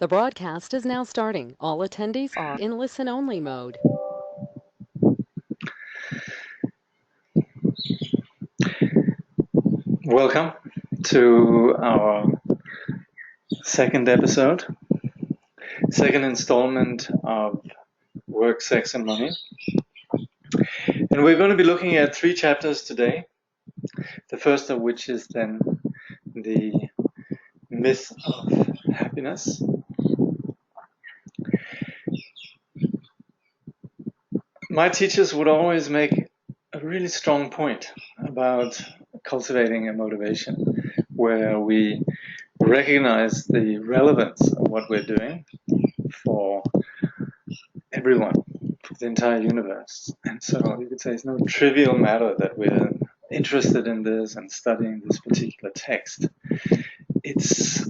The broadcast is now starting. All attendees are in listen-only mode. Welcome to our second episode, second installment of Work, Sex and Money. And we're going to be looking at 3 chapters today, the first of which is then the myth of happiness. My teachers would always make a really strong point about cultivating a motivation where we recognize the relevance of what we're doing for everyone, for the entire universe. And so you could say it's no trivial matter that we're interested in this and studying this particular text. It's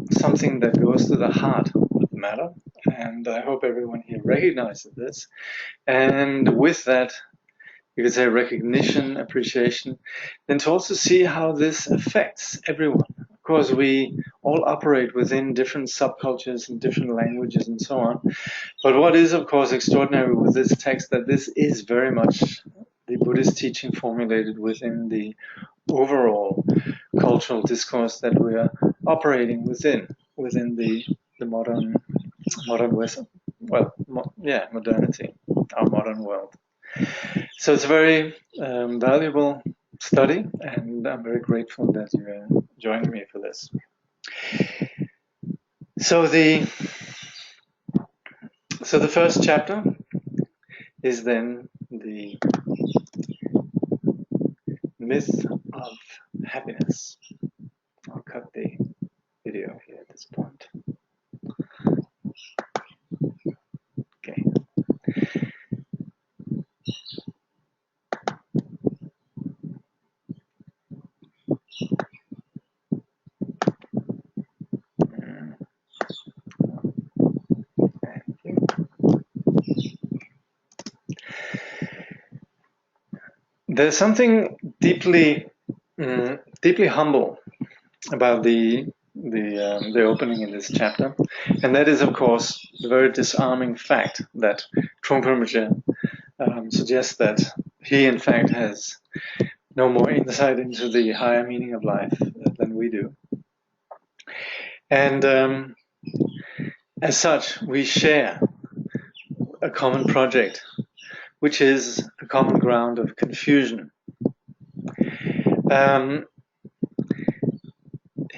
something that goes to the heart of the matter, and I hope everyone here recognizes this. And with that, you could say recognition, appreciation, then to also see how this affects everyone. Of course, we all operate within different subcultures and different languages and so on. But what is, of course, extraordinary with this text, that this is very much the Buddhist teaching formulated within the overall cultural discourse that we are operating within the modern West, modernity, our modern world. So it's a very valuable study, and I'm very grateful that you're joining me for this. So the first chapter is then the myth of happiness. I'll cut the video here at this point. Okay. There's something deeply humble about the opening in this chapter, and that is, of course, the very disarming fact that Trungpa Rinpoche suggests that he, in fact, has no more insight into the higher meaning of life than we do. And as such, we share a common project, which is a common ground of confusion.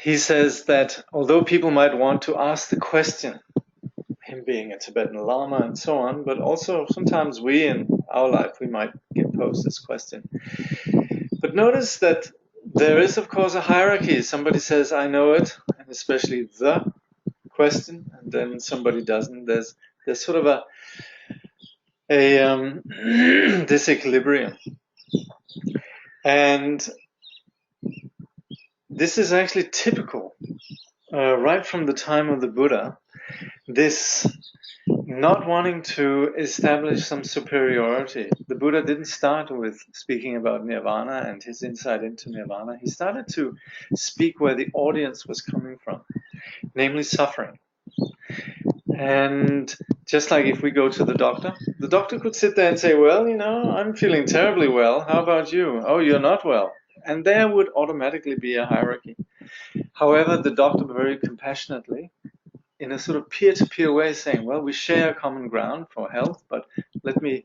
He says that although people might want to ask the question, him being a Tibetan Lama and so on, but also sometimes we in our life, we might get posed this question. But notice that there is, of course, a hierarchy. Somebody says, I know it, and especially the question, and then somebody doesn't. There's sort of a disequilibrium. And this is actually typical right from the time of the Buddha, this not wanting to establish some superiority. The Buddha didn't start with speaking about nirvana and his insight into nirvana. He started to speak where the audience was coming from, namely suffering. And just like if we go to the doctor could sit there and say, well, I'm feeling terribly well. How about you? Oh, you're not well. And there would automatically be a hierarchy. However, the doctor very compassionately, in a sort of peer-to-peer way, saying, well, we share a common ground for health, but let me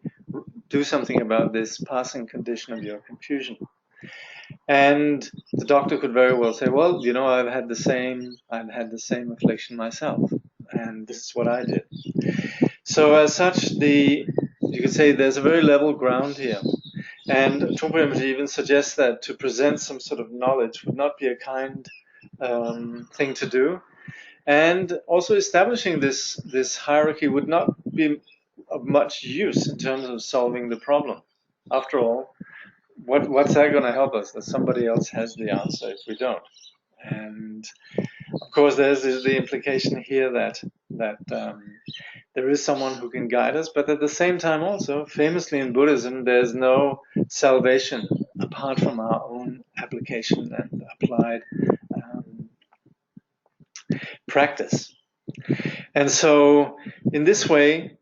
do something about this passing condition of your confusion. And the doctor could very well say, well, I've had the same affliction myself, and this is what I did. So as such, you could say there's a very level ground here. And Trungpa Rinpoche even suggests that to present some sort of knowledge would not be a kind thing to do. And also establishing this hierarchy would not be of much use in terms of solving the problem. After all, what's that going to help us? That somebody else has the answer if we don't. And of course, there's the implication here that there is someone who can guide us, but at the same time also, famously in Buddhism, there's no salvation apart from our own application and applied practice. And so in this way,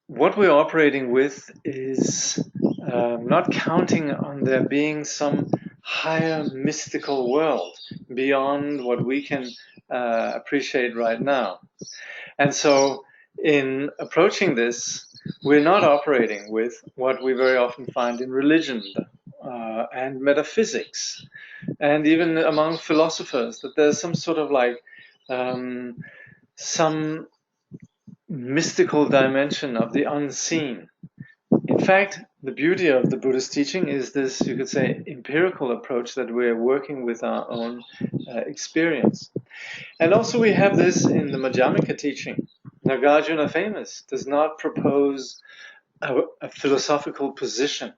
what we're operating with is not counting on there being some higher mystical world beyond what we can appreciate right now. And so in approaching this, we're not operating with what we very often find in religion and metaphysics, and even among philosophers, that there's some sort of like some mystical dimension of the unseen. In fact, the beauty of the Buddhist teaching is this, you could say, empirical approach that we're working with our own experience. And also we have this in the Madhyamika teaching. Nagarjuna famous does not propose a philosophical position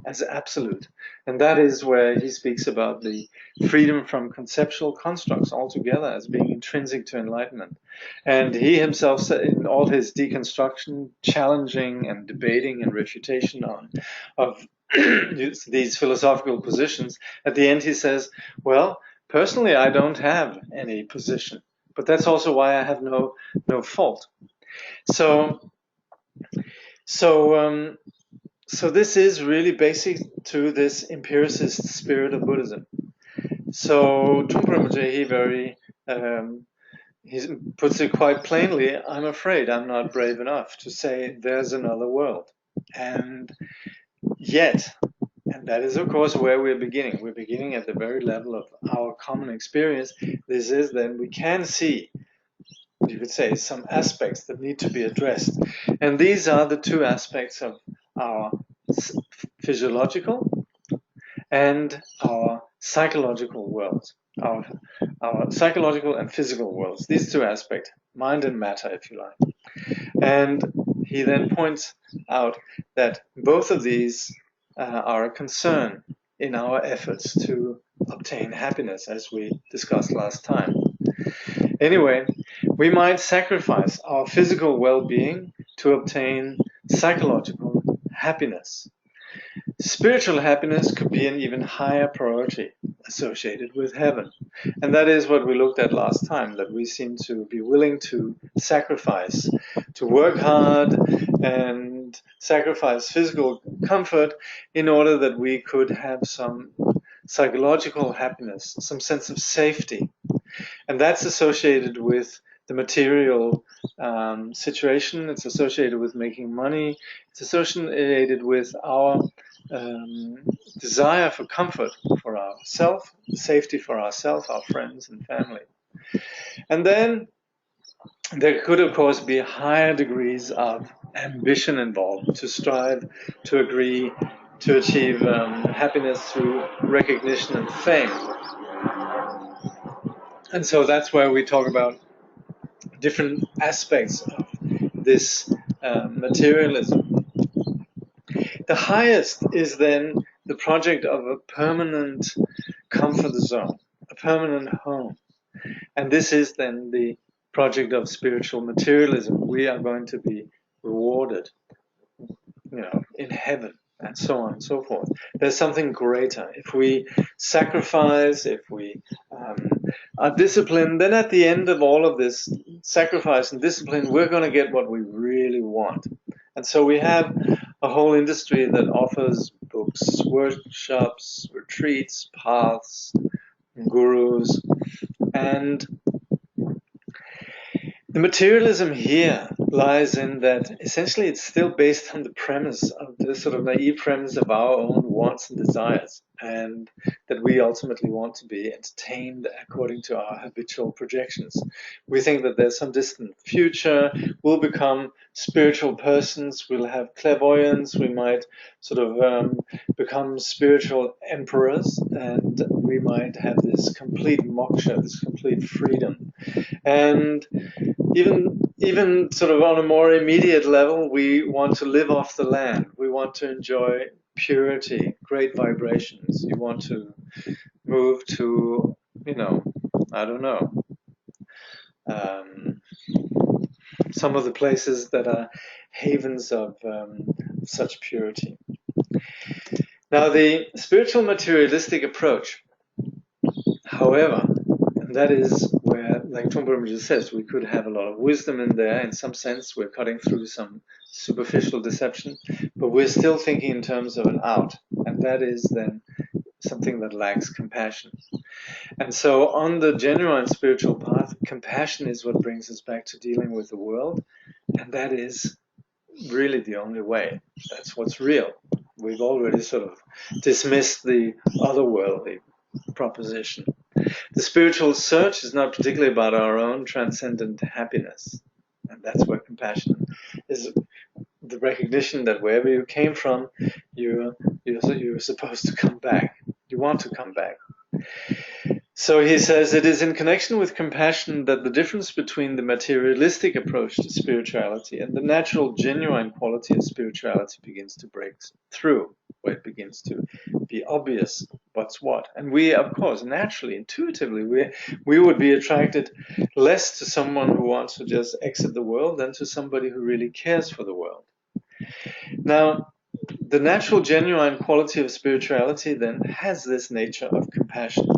as absolute. And that is where he speaks about the freedom from conceptual constructs altogether as being intrinsic to enlightenment. And he himself said in all his deconstruction, challenging and debating and refutation of these philosophical positions, at the end he says, well, personally I don't have any position, but that's also why I have no fault. So this is really basic to this empiricist spirit of Buddhism. So Trungpa Rinpoche, he puts it quite plainly, I'm afraid I'm not brave enough to say there's another world. And yet, and that is of course where we're beginning. We're beginning at the very level of our common experience. This is then we can see, you could say, some aspects that need to be addressed. And these are the two aspects of our physiological and our psychological worlds, our psychological and physical worlds, these two aspects, mind and matter, if you like. And he then points out that both of these are a concern in our efforts to obtain happiness, as we discussed last time. Anyway, we might sacrifice our physical well-being to obtain psychological happiness. Spiritual happiness could be an even higher priority associated with heaven. And that is what we looked at last time, that we seem to be willing to sacrifice, to work hard and sacrifice physical comfort in order that we could have some psychological happiness, some sense of safety. And that's associated with the material situation. It's associated with making money. It's associated with our desire for comfort for ourselves, safety for ourselves, our friends and family. And then there could, of course, be higher degrees of ambition involved to strive, to agree, to achieve happiness through recognition and fame. And so that's where we talk about different aspects of this materialism. The highest is then the project of a permanent comfort zone, a permanent home. And this is then the project of spiritual materialism. We are going to be rewarded, in heaven, and so on and so forth. There's something greater. If we sacrifice, if we are disciplined, then at the end of all of this sacrifice and discipline, we're going to get what we really want. And so we have a whole industry that offers books, workshops, retreats, paths, gurus, and the materialism here lies in that essentially it's still based on the premise of the sort of naive premise of our own wants and desires, and that we ultimately want to be entertained according to our habitual projections. We think that there's some distant future, we'll become spiritual persons, we'll have clairvoyance, we might sort of become spiritual emperors, and we might have this complete moksha, this complete freedom. And even sort of on a more immediate level, we want to live off the land. We want to enjoy purity, great vibrations. You want to move to, I don't know, some of the places that are havens of such purity. Now, the spiritual materialistic approach, however, and that is where, like Trungpa Rinpoche says, we could have a lot of wisdom in there. In some sense, we're cutting through some superficial deception, but we're still thinking in terms of an out, and that is then something that lacks compassion. And so on the genuine spiritual path, compassion is what brings us back to dealing with the world, and that is really the only way. That's what's real. We've already sort of dismissed the otherworldly proposition. The spiritual search is not particularly about our own transcendent happiness, and that's where compassion is. The recognition that wherever you came from, you're supposed to come back. You want to come back. So he says it is in connection with compassion that the difference between the materialistic approach to spirituality and the natural, genuine quality of spirituality begins to break through, where it begins to be obvious what's what. And we, of course, naturally, intuitively, we would be attracted less to someone who wants to just exit the world than to somebody who really cares for the world. Now, the natural, genuine quality of spirituality then has this nature of compassion.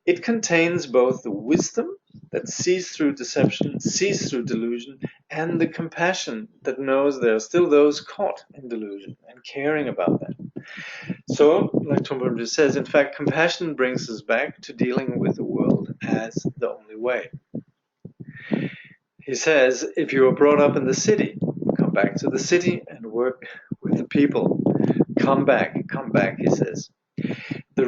It contains both the wisdom that sees through deception, sees through delusion, and the compassion that knows there are still those caught in delusion and caring about that. So, like Trungpa Rinpoche says, in fact, compassion brings us back to dealing with the world as the only way. He says, if you were brought up in the city, come back to the city and work with the people. Come back, he says. The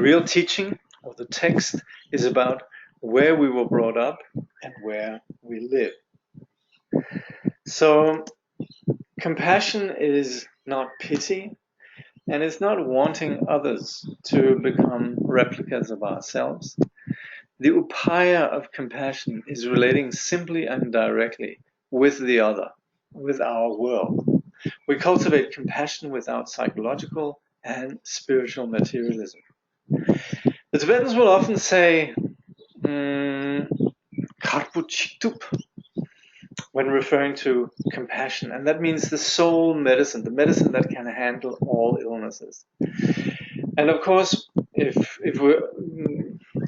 real teaching of the text is about where we were brought up and where we live. So compassion is not pity, and it's not wanting others to become replicas of ourselves. The upaya of compassion is relating simply and directly with the other, with our world. We cultivate compassion without psychological and spiritual materialism. The Tibetans will often say karpu chiktup when referring to compassion, and that means the soul medicine, the medicine that can handle all illnesses. And of course, if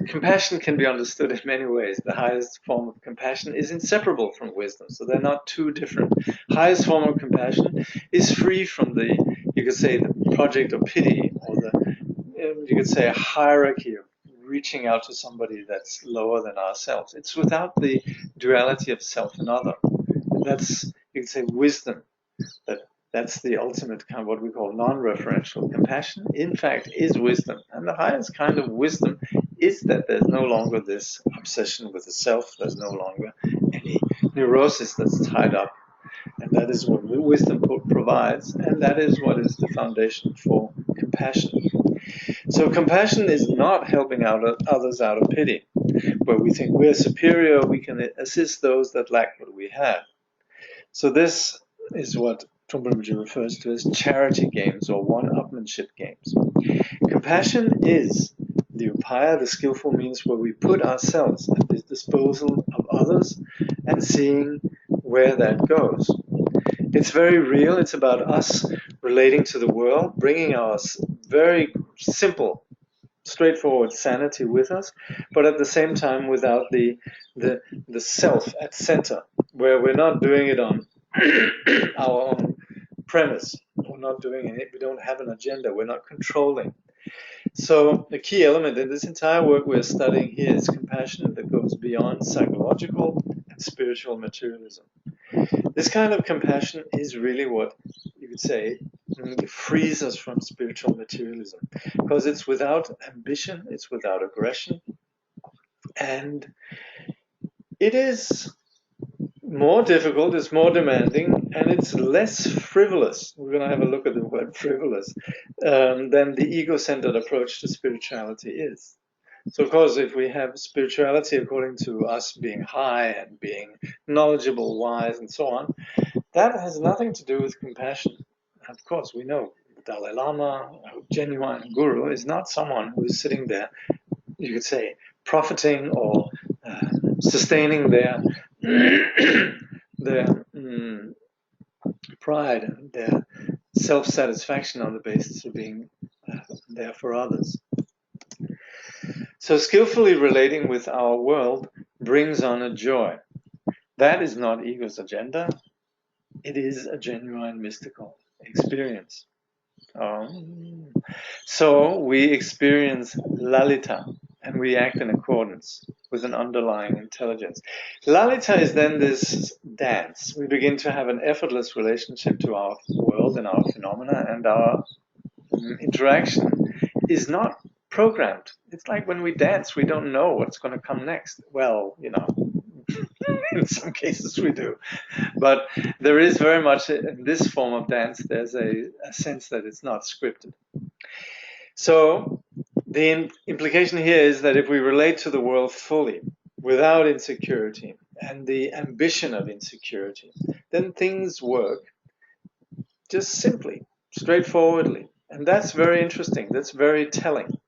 compassion can be understood in many ways. The highest form of compassion is inseparable from wisdom, so they're not two different. Highest form of compassion is free from the, you could say, the project of pity, or you could say a hierarchy of reaching out to somebody that's lower than ourselves. It's without the duality of self and other. That's, you could say, wisdom. That's the ultimate kind of what we call non-referential compassion. In fact, is wisdom. And the highest kind of wisdom is that there's no longer this obsession with the self. There's no longer any neurosis that's tied up. And that is what wisdom provides. And that is what is the foundation for compassion. So compassion is not helping out others out of pity, where we think we're superior, we can assist those that lack what we have. So this is what Trungpa Rinpoche refers to as charity games or one-upmanship games. Compassion is the upaya, the skillful means where we put ourselves at the disposal of others and seeing where that goes. It's very real. It's about us relating to the world, bringing our very simple, straightforward sanity with us, but at the same time without the self at center, where we're not doing it on our own premise. We're not doing it. We don't have an agenda. We're not controlling. So the key element in this entire work we're studying here is compassion that goes beyond psychological and spiritual materialism. This kind of compassion is really what you could say frees us from spiritual materialism, because it's without ambition, it's without aggression, and it is more difficult, it's more demanding, and it's less frivolous. We're going to have a look at the word frivolous than the ego-centered approach to spirituality is. So of course, if we have spirituality according to us being high and being knowledgeable, wise, and so on, that has nothing to do with compassion. Of course, we know the Dalai Lama, a genuine guru, is not someone who is sitting there, you could say, profiting or sustaining their pride and their self-satisfaction on the basis of being there for others. So skillfully relating with our world brings on a joy. That is not ego's agenda. It is a genuine mystical experience. So we experience lalita, and we act in accordance with an underlying intelligence. Lalita is then this dance. We begin to have an effortless relationship to our world and our phenomena, and our interaction is not programmed. It's like when we dance, we don't know what's going to come next. Well, in some cases we do. But there is very much, in this form of dance, there's a sense that it's not scripted. So the implication here is that if we relate to the world fully, without insecurity and the ambition of insecurity, then things work just simply, straightforwardly. And that's very interesting. That's very telling.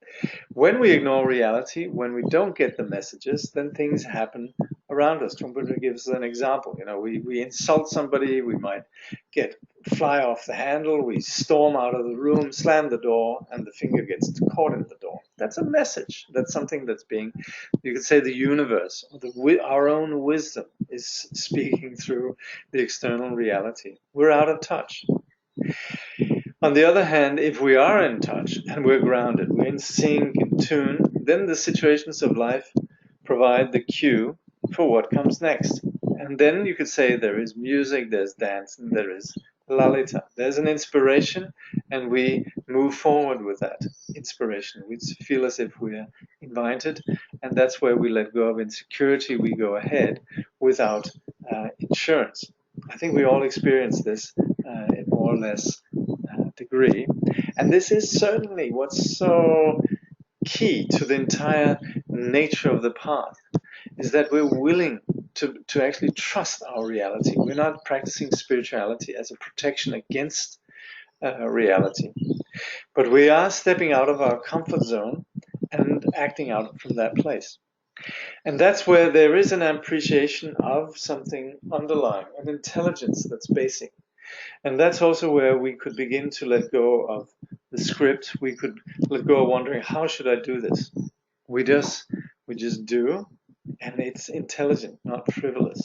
When we ignore reality, when we don't get the messages, then things happen around us. Trungpa gives an example. We insult somebody, we might fly off the handle, we storm out of the room, slam the door, and the finger gets caught in the door. That's a message. That's something that's being, you could say, the universe, our own wisdom is speaking through the external reality. We're out of touch. On the other hand, if we are in touch and we're grounded, we're in sync, in tune, then the situations of life provide the cue for what comes next. And then you could say there is music, there's dance, and there is lalita. There's an inspiration, and we move forward with that inspiration. We feel as if we're invited, and that's where we let go of insecurity. We go ahead without insurance. I think we all experience this in more or less degree. And this is certainly what's so key to the entire nature of the path, is that we're willing to actually trust our reality. We're not practicing spirituality as a protection against reality, but we are stepping out of our comfort zone and acting out from that place. And that's where there is an appreciation of something underlying, an intelligence that's basic. And that's also where we could begin to let go of the script. We could let go of wondering, how should I do this? We just do, and it's intelligent, not frivolous.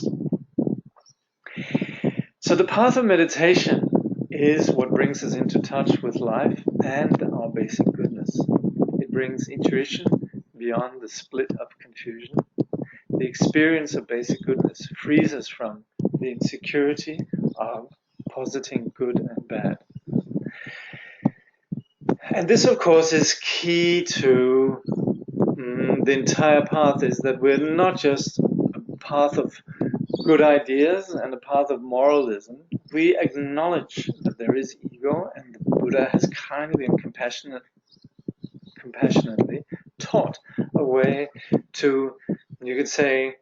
So the path of meditation is what brings us into touch with life and our basic goodness. It brings intuition beyond the split of confusion. The experience of basic goodness frees us from the insecurity of positing good and bad. And this, of course, is key to the entire path, is that we're not just a path of good ideas and a path of moralism. We acknowledge that there is ego, and the Buddha has kindly and compassionately taught a way to, you could say,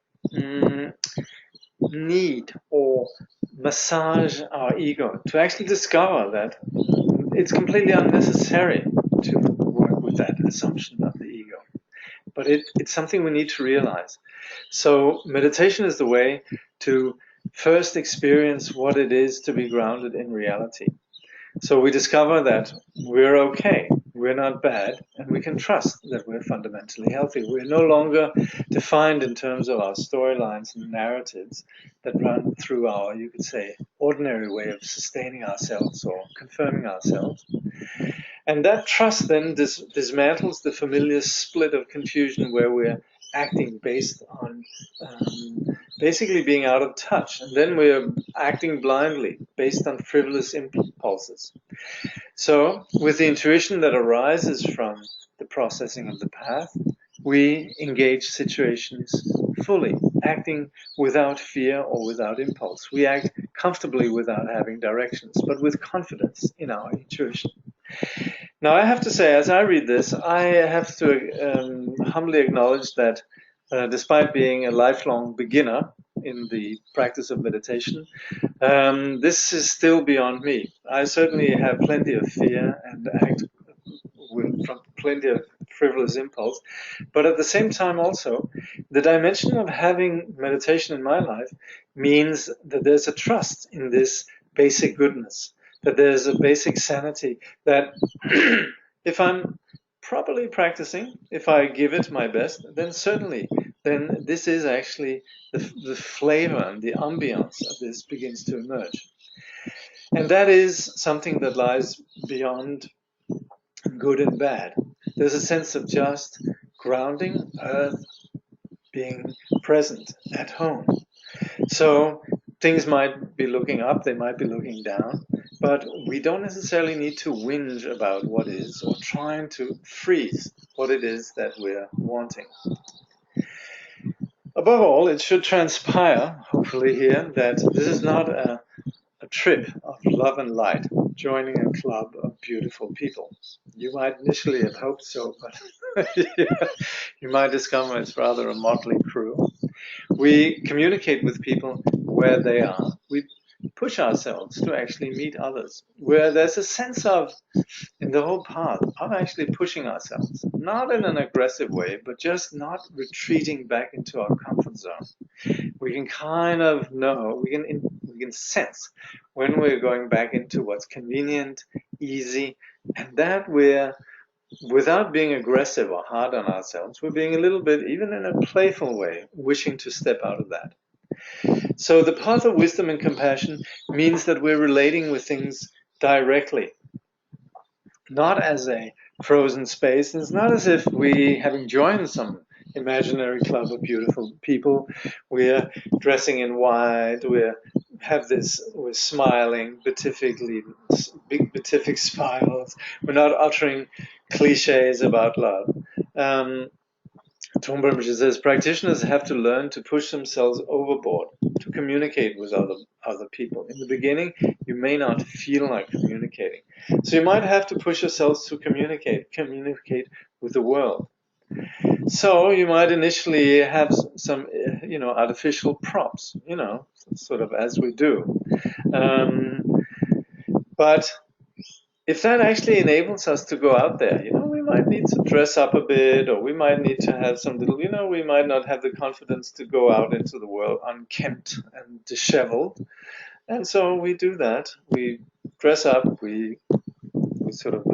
need or massage our ego, to actually discover that it's completely unnecessary to work with that assumption of the ego. But it's something we need to realize. So meditation is the way to first experience what it is to be grounded in reality. So we discover that we're okay, we're not bad, and we can trust that we're fundamentally healthy. We're no longer defined in terms of our storylines and narratives that run through our, you could say, ordinary way of sustaining ourselves or confirming ourselves. And that trust then dismantles the familiar split of confusion where we're acting based on basically being out of touch. And then we're acting blindly based on frivolous impulses. So with the intuition that arises from the processing of the path, we engage situations fully, acting without fear or without impulse. We act comfortably without having directions, but with confidence in our intuition. Now, I have to say, as I read this, I have to humbly acknowledge that despite being a lifelong beginner in the practice of meditation, this is still beyond me. I certainly have plenty of fear and act from plenty of frivolous impulse, but at the same time also, the dimension of having meditation in my life means that there's a trust in this basic goodness, that there's a basic sanity, that if I'm properly practicing, if I give it my best, then certainly, then this is actually the flavor and the ambiance of this begins to emerge. And that is something that lies beyond good and bad. There's a sense of just grounding, earth, being present at home. So things might be looking up, they might be looking down, but we don't necessarily need to whinge about what is or trying to freeze what it is that we're wanting. Above all, it should transpire, hopefully here, that this is not a trip of love and light, joining a club of beautiful people. You might initially have hoped so, but you might discover it's rather a motley crew. We communicate with people where they are. We push ourselves to actually meet others, where there's a sense of, in the whole path, of actually pushing ourselves, not in an aggressive way, but just not retreating back into our comfort zone. We can kind of know, we can sense when we're going back into what's convenient, easy, and that we're, without being aggressive or hard on ourselves, we're being a little bit, even in a playful way, wishing to step out of that. So the path of wisdom and compassion means that we're relating with things directly, not as a frozen space. It's not as if we, having joined some imaginary club of beautiful people, we're dressing in white, we're smiling beatifically, big beatific smiles. We're not uttering cliches about love. Trungpa Rinpoche says practitioners have to learn to push themselves overboard to communicate with other people. In the beginning, you may not feel like communicating. So you might have to push yourselves to communicate with the world. So you might initially have some, artificial props, sort of as we do. But if that actually enables us to go out there, we might need to dress up a bit, or we might need to have some little, we might not have the confidence to go out into the world unkempt and disheveled. And so we do that. We dress up, we sort of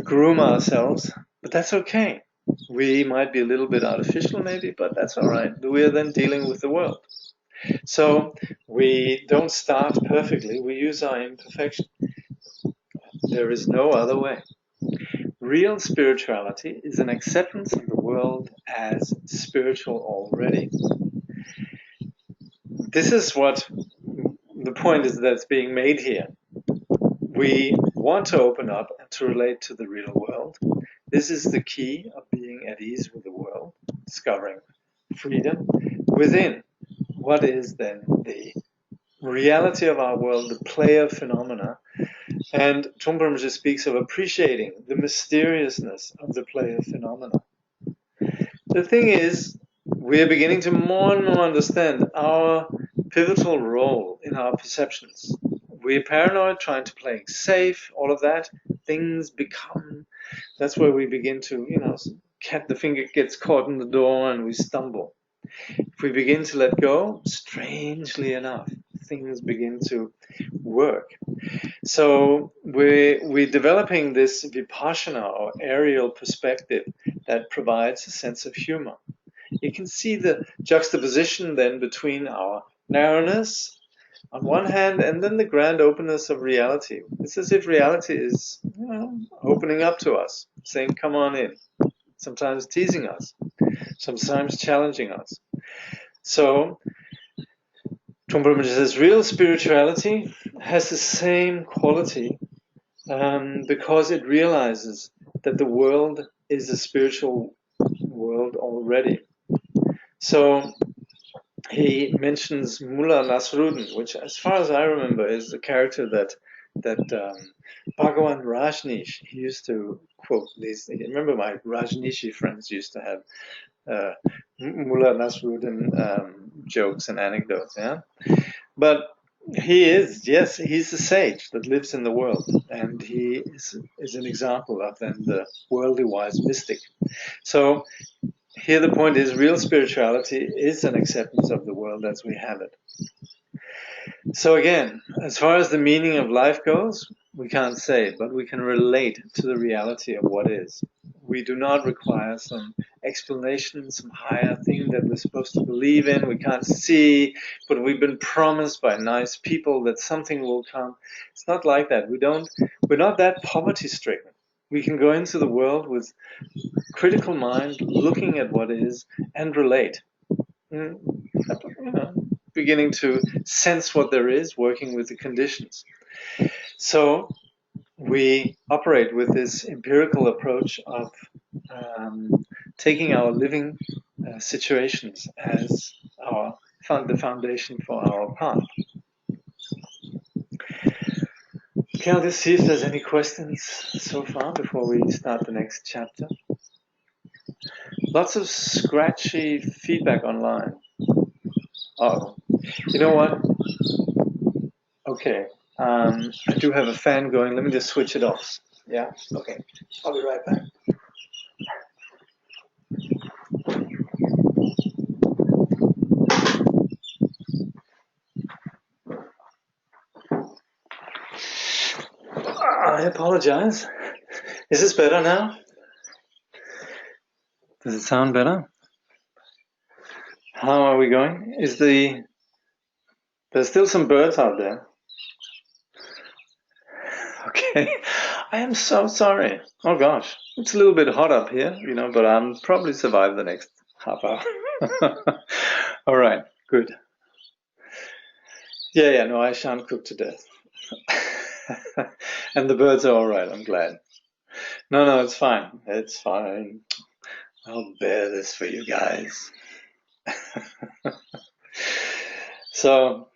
groom ourselves, but that's okay. We might be a little bit artificial maybe, but that's all right. We're then dealing with the world. So we don't start perfectly. We use our imperfection. There is no other way. Real spirituality is an acceptance of the world as spiritual already. This is what the point is that's being made here. We want to open up and to relate to the real world. This is the key of being at ease with the world, discovering freedom within what is then the reality of our world, the play of phenomena. And Trungpa Rinpoche speaks of appreciating the mysteriousness of the play of phenomena. The thing is, we're beginning to more and more understand our pivotal role in our perceptions. We're paranoid, trying to play safe, all of that. Things become, that's where we begin to, the finger gets caught in the door and we stumble. If we begin to let go, strangely enough, things begin to work. So we're developing this vipassana or aerial perspective that provides a sense of humor. You can see the juxtaposition then between our narrowness on one hand and then the grand openness of reality. It's as if reality is opening up to us, saying, come on in, sometimes teasing us, sometimes challenging us. So Trungpa Rinpoche says real spirituality has the same quality because it realizes that the world is a spiritual world already. So he mentions Mullah Nasruddin, which, as far as I remember, is the character that Bhagawan Rajneesh, he used to quote these. Remember, my Rajneeshi friends used to have Mullah Nasruddin jokes and anecdotes, yeah? But he is, yes, he's a sage that lives in the world, and he is an example of then the worldly wise mystic. So here the point is real spirituality is an acceptance of the world as we have it. So again, as far as the meaning of life goes, we can't say, but we can relate to the reality of what is. We do not require some explanation, some higher thing that we're supposed to believe in. We can't see, but we've been promised by nice people that something will come. It's not like that. We're not that poverty stricken. We can go into the world with critical mind, looking at what is, and relate. You know, beginning to sense what there is, working with the conditions. So we operate with this empirical approach of taking our living situations as the foundation for our path. Okay, I'll just see if there's any questions so far before we start the next chapter. Lots of scratchy feedback online. Oh, you know what? Okay, I do have a fan going. Let me just switch it off. Yeah, okay. I'll be right back. I apologize. Is this better now? Does it sound better? How are we going? There's still some birds out there. Okay. I am so sorry. Oh gosh. It's a little bit hot up here, but I'll probably survive the next half hour. All right, good. Yeah, no, I shan't cook to death. And the birds are all right, I'm glad. No, it's fine. It's fine. I'll bear this for you guys. So,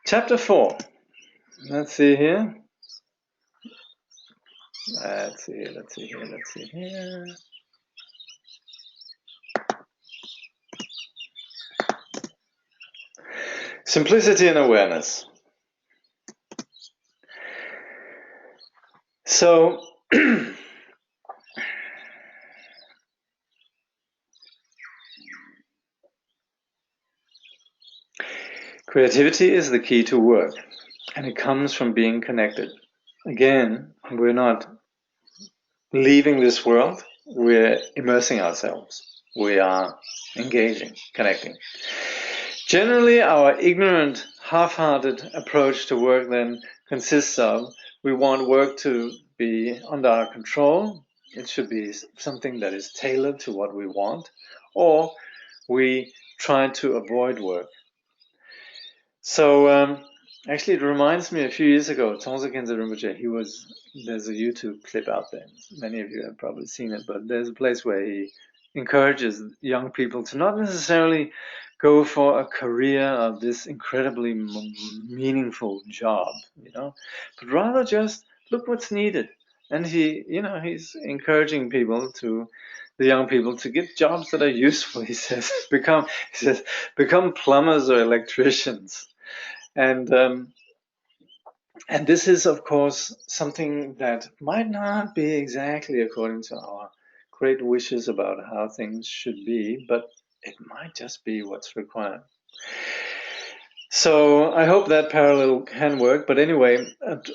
chapter 4. Let's see here. Let's see here. Simplicity and awareness. So, creativity is the key to work, and it comes from being connected. Again, we're not leaving this world, we're immersing ourselves. We are engaging, connecting. Generally, our ignorant, half-hearted approach to work then consists of we want work to be under our control. It should be something that is tailored to what we want, or we try to avoid work. So actually, it reminds me a few years ago, Trungpa Rinpoche, there's a YouTube clip out there. Many of you have probably seen it, but there's a place where he encourages young people to not necessarily go for a career of this incredibly meaningful job, but rather just look what's needed. And he's encouraging the young people to get jobs that are useful. He says, become plumbers or electricians. And this is, of course, something that might not be exactly according to our great wishes about how things should be, but it might just be what's required. So I hope that parallel can work. But anyway,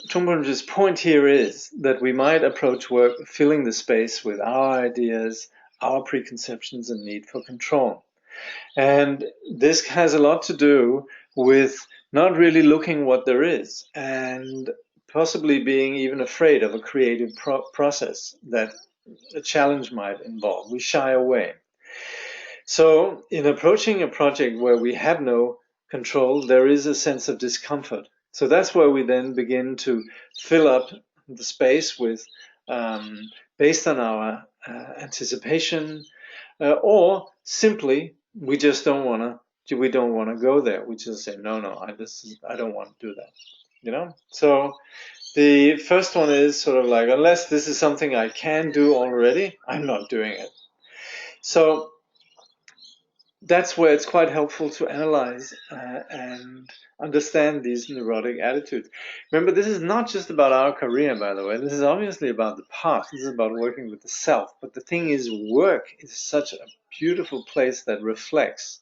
Trungpa's point here is that we might approach work filling the space with our ideas, our preconceptions, and need for control. And this has a lot to do with not really looking what there is and possibly being even afraid of a creative process that a challenge might involve. We shy away. So in approaching a project where we have no control, there is a sense of discomfort. So that's where we then begin to fill up the space with, based on our anticipation, or simply we just don't want to go there. We just say no, I don't want to do that. So the first one is sort of like, unless this is something I can do already, I'm not doing it. So that's where it's quite helpful to analyze and understand these neurotic attitudes. Remember, this is not just about our career, by the way. This is obviously about the path. This is about working with the self. But the thing is, work is such a beautiful place that reflects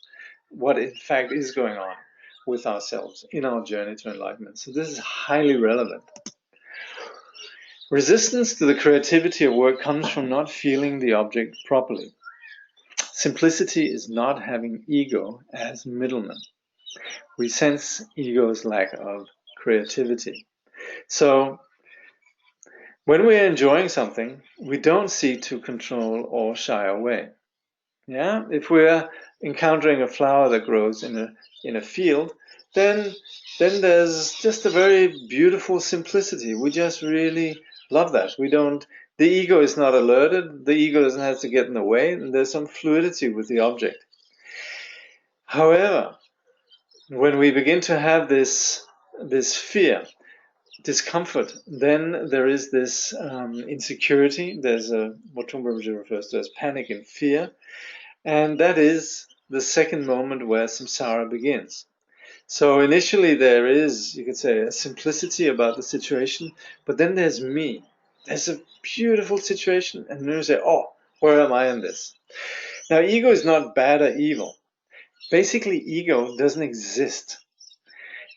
what in fact is going on. with ourselves in our journey to enlightenment. So this is highly relevant. Resistance to the creativity of work comes from not feeling the object properly. Simplicity is not having ego as middleman. We sense ego's lack of creativity. So when we're enjoying something, we don't seek to control or shy away. Yeah, if we're encountering a flower that grows in a field, then there's just a very beautiful simplicity. We just really love that. The ego is not alerted, the ego doesn't have to get in the way, and there's some fluidity with the object. However, when we begin to have this fear, discomfort, then there is this insecurity. There's what Trungpa Rinpoche refers to as panic and fear. And that is the second moment where samsara begins. So initially there is, you could say, a simplicity about the situation, but then there's me. There's a beautiful situation, and then you say, oh, where am I in this? Now, ego is not bad or evil. Basically, ego doesn't exist.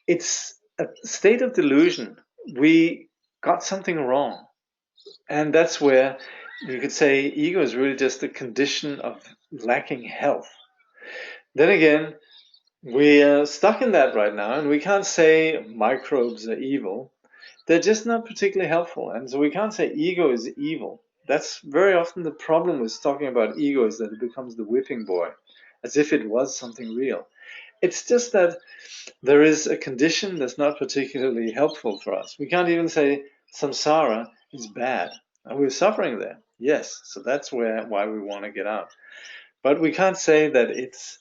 It's a state of delusion. We got something wrong. And that's where you could say ego is really just a condition of lacking health. Then again, we are stuck in that right now, and we can't say microbes are evil. They're just not particularly helpful. And so we can't say ego is evil. That's very often the problem with talking about ego, is that it becomes the whipping boy, as if it was something real. It's just that there is a condition that's not particularly helpful for us. We can't even say samsara is bad. And we're suffering there. Yes, so that's why we want to get out. But we can't say that it's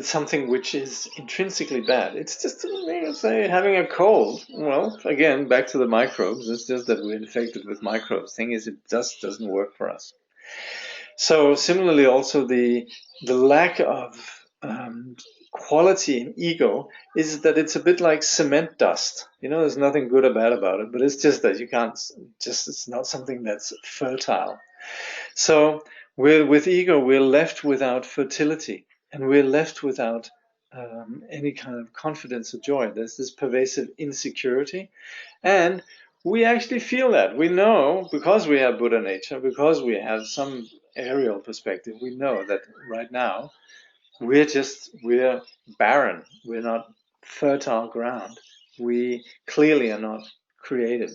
something which is intrinsically bad. It's just, say, having a cold. Well, again, back to the microbes. It's just that we're infected with microbes. Thing is, it just doesn't work for us. So similarly, also the lack of quality in ego is that it's a bit like cement dust. There's nothing good or bad about it, but it's just that it's not something that's fertile. So with ego, we're left without fertility, and we're left without any kind of confidence or joy. There's this pervasive insecurity, and we actually feel that. We know, because we have Buddha nature, because we have some aerial perspective, we know that right now we're barren. We're not fertile ground. We clearly are not created.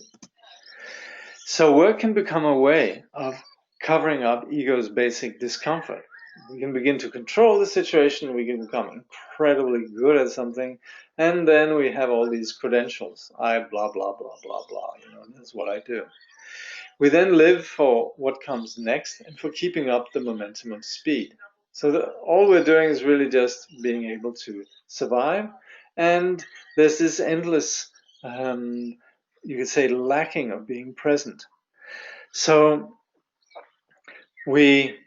So work can become a way of covering up ego's basic discomfort. We can begin to control the situation, we can become incredibly good at something, and then we have all these credentials. I blah, blah, blah, blah, blah, that's what I do. We then live for what comes next and for keeping up the momentum of speed. So all we're doing is really just being able to survive, and there's this endless, you could say, lacking of being present. So we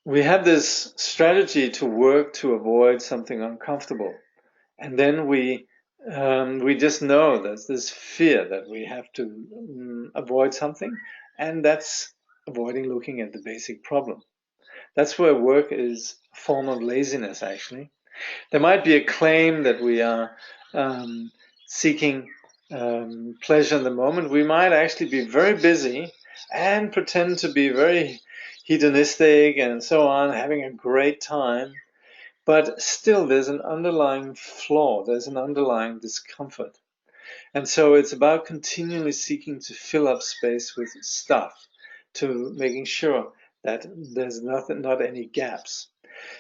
have this strategy to work to avoid something uncomfortable, and then we just know there's this fear that we have to avoid something, and that's avoiding looking at the basic problem. That's where work is a form of laziness, actually. There might be a claim that we are seeking pleasure in the moment. We might actually be very busy and pretend to be very hedonistic and so on, having a great time. But still, there's an underlying flaw. There's an underlying discomfort. And so it's about continually seeking to fill up space with stuff, to making sure that there's not any gaps.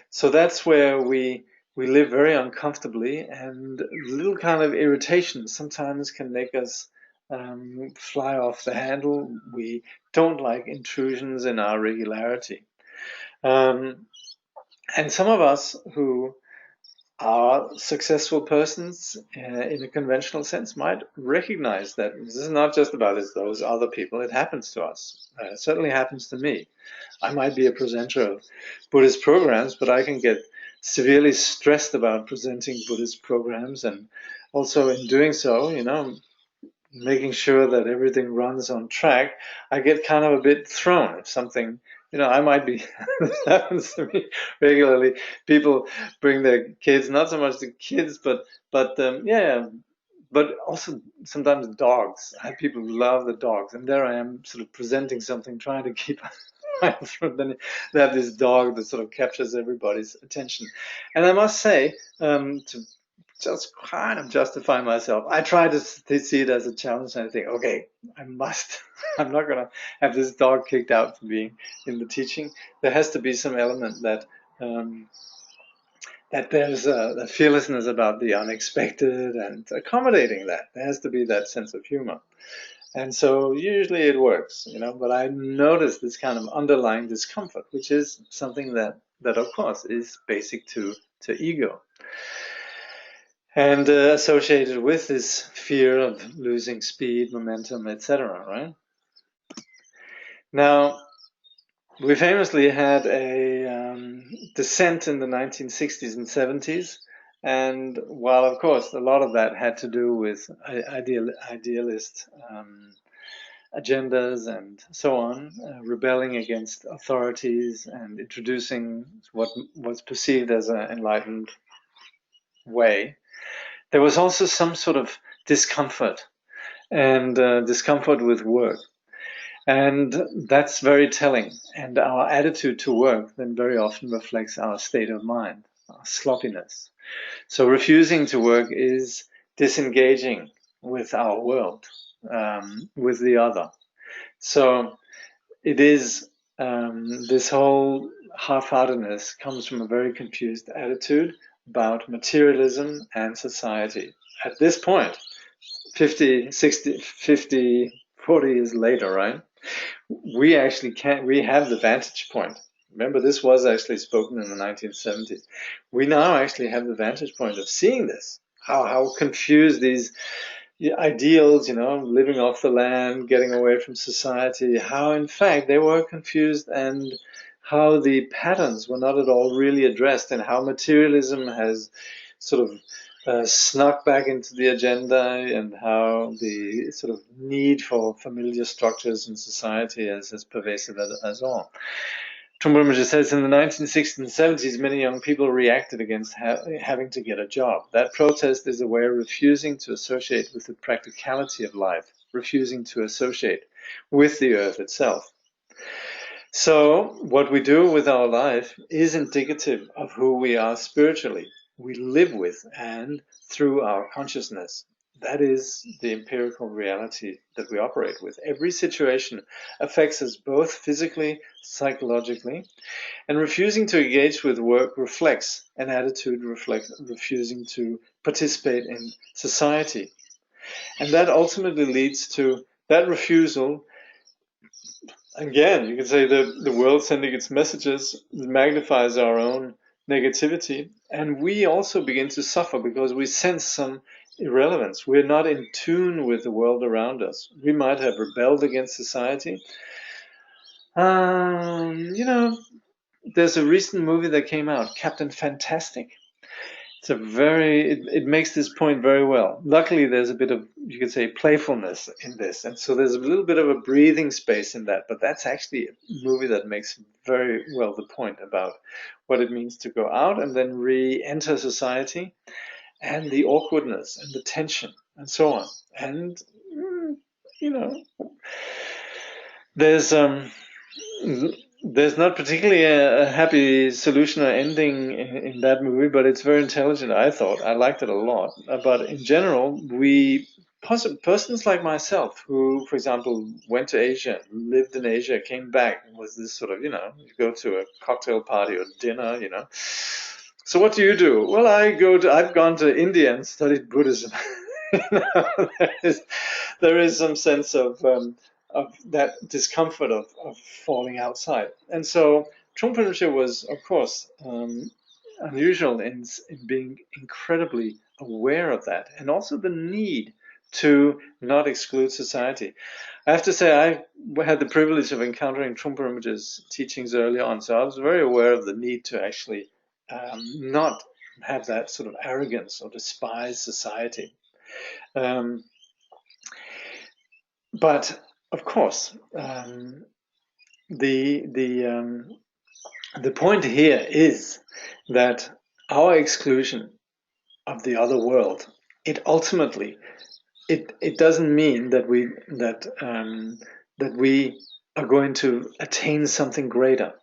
So that's where we live very uncomfortably, and little kind of irritation sometimes can make us fly off the handle. We don't like intrusions in our regularity. And some of us who are successful persons in a conventional sense might recognize that this is not just about those other people. It happens to us. It certainly happens to me. I might be a presenter of Buddhist programs, but I can get severely stressed about presenting Buddhist programs, and also in doing so, making sure that everything runs on track, I get kind of a bit thrown if something I might be, this happens to me regularly. People bring their kids, not so much the kids, but yeah, but also sometimes dogs. I have people who love the dogs, and there I am sort of presenting something, trying to keep then they have this dog that sort of captures everybody's attention. And I must say, to just kind of justify myself, I try to see it as a challenge, and I think, okay, I'm not going to have this dog kicked out for being in the teaching. There has to be some element that there's a fearlessness about the unexpected and accommodating that. There has to be that sense of humor. And so usually it works, but I notice this kind of underlying discomfort, which is something that of course is basic to ego. And associated with this fear of losing speed, momentum, etc., right? Now, we famously had a descent in the 1960s and 70s, and while of course a lot of that had to do with idealist agendas and so on, rebelling against authorities and introducing what was perceived as an enlightened way, there was also some sort of discomfort and discomfort with work. And that's very telling. And our attitude to work then very often reflects our state of mind, our sloppiness. So refusing to work is disengaging with our world, with the other. So it is this whole half-heartedness comes from a very confused attitude about materialism and society. At this point, 50, 60, 50, 40 years later, right? We actually we have the vantage point. Remember, this was actually spoken in the 1970s. We now actually have the vantage point of seeing this, how confused these ideals, living off the land, getting away from society, how in fact they were confused, and how the patterns were not at all really addressed, and how materialism has sort of snuck back into the agenda, and how the sort of need for familiar structures in society is as pervasive as all. Trungpa Rinpoche says in the 1960s and 70s, many young people reacted against having to get a job. That protest is a way of refusing to associate with the practicality of life, refusing to associate with the earth itself. So what we do with our life is indicative of who we are spiritually. We live with and through our consciousness. That is the empirical reality that we operate with. Every situation affects us both physically, psychologically, and refusing to engage with work reflects an attitude refusing to participate in society. And that ultimately leads to that refusal. Again, you could say the world sending its messages magnifies our own negativity, and we also begin to suffer because we sense some irrelevance. We're not in tune with the world around us. We might have rebelled against society. There's a recent movie that came out, Captain Fantastic. It makes this point very well. Luckily, there's a bit of, you could say, playfulness in this, and so there's a little bit of a breathing space in that. But that's actually a movie that makes very well the point about what it means to go out and then re-enter society, and the awkwardness and the tension and so on. And there's not particularly a happy solution or ending in that movie, but it's very intelligent, I thought. I liked it a lot. But in general, persons like myself who, for example, went to Asia, lived in Asia, came back, was this sort of, you go to a cocktail party or dinner, So what do? Well, I've gone to India and studied Buddhism. There is some sense of that discomfort of falling outside. And so Trungpa Rinpoche was, of course, unusual in being incredibly aware of that, and also the need to not exclude society. I have to say, I had the privilege of encountering Trungpa Rinpoche's teachings early on, so I was very aware of the need to actually not have that sort of arrogance or despise society. But of course, the point here is that our exclusion of the other world, it ultimately it doesn't mean that we are going to attain something greater.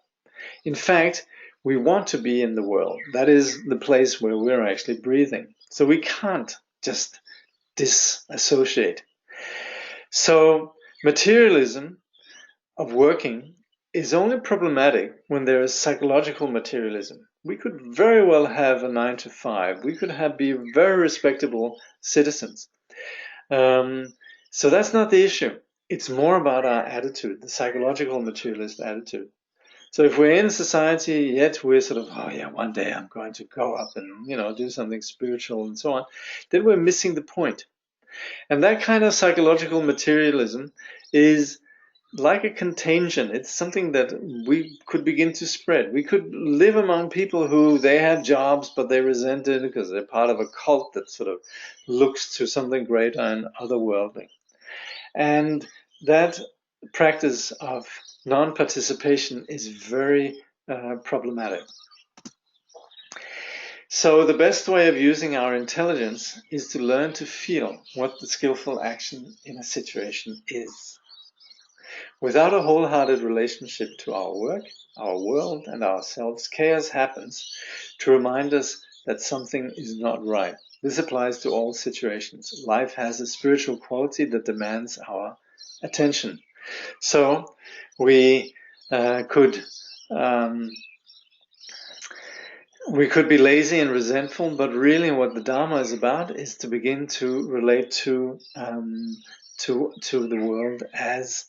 In fact, we want to be in the world. That is the place where we're actually breathing. So we can't just disassociate. So materialism of working is only problematic when there is psychological materialism. We could very well have a 9 to 5. We could be very respectable citizens. So that's not the issue. It's more about our attitude, the psychological materialist attitude. So if we're in society, yet we're sort of, oh yeah, one day I'm going to go up and, do something spiritual and so on, then we're missing the point. And that kind of psychological materialism is like a contagion. It's something that we could begin to spread. We could live among people who they have jobs, but they resent it because they're part of a cult that sort of looks to something greater and otherworldly. And that practice of non-participation is very problematic. So the best way of using our intelligence is to learn to feel what the skillful action in a situation is. Without a wholehearted relationship to our work, our world, and ourselves, chaos happens to remind us that something is not right. This applies to all situations. Life has a spiritual quality that demands our attention. So we could be lazy and resentful, but really what the Dharma is about is to begin to relate to the world as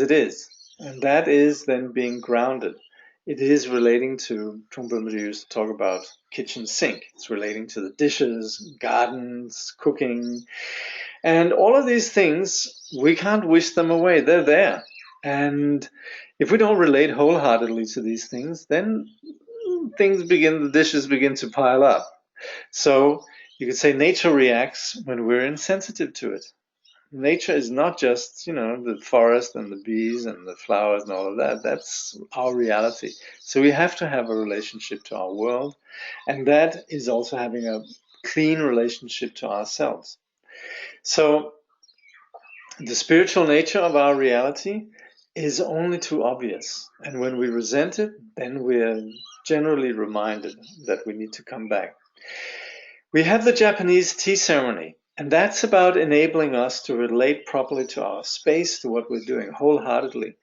it is. And that is then being grounded. It is relating to, Trungpa Rinpoche used to talk about kitchen sink. It's relating to the dishes, gardens, cooking. And all of these things, we can't wish them away. They're there. And if we don't relate wholeheartedly to these things, then the dishes begin to pile up. So you could say nature reacts when we're insensitive to it. Nature is not just, the forest and the bees and the flowers and all of that. That's our reality. So we have to have a relationship to our world. And that is also having a clean relationship to ourselves. So the spiritual nature of our reality is only too obvious. And when we resent it, then we're generally reminded that we need to come back. We have the Japanese tea ceremony, and that's about enabling us to relate properly to our space, to what we're doing wholeheartedly.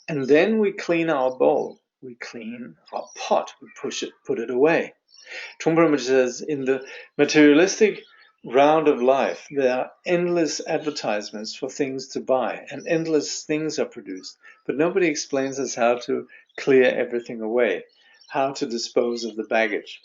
And then we clean our bowl, we clean our pot, we put it away. Trungpa Rinpoche says, in the materialistic round of life, there are endless advertisements for things to buy, and endless things are produced. But nobody explains us how to clear everything away, how to dispose of the baggage.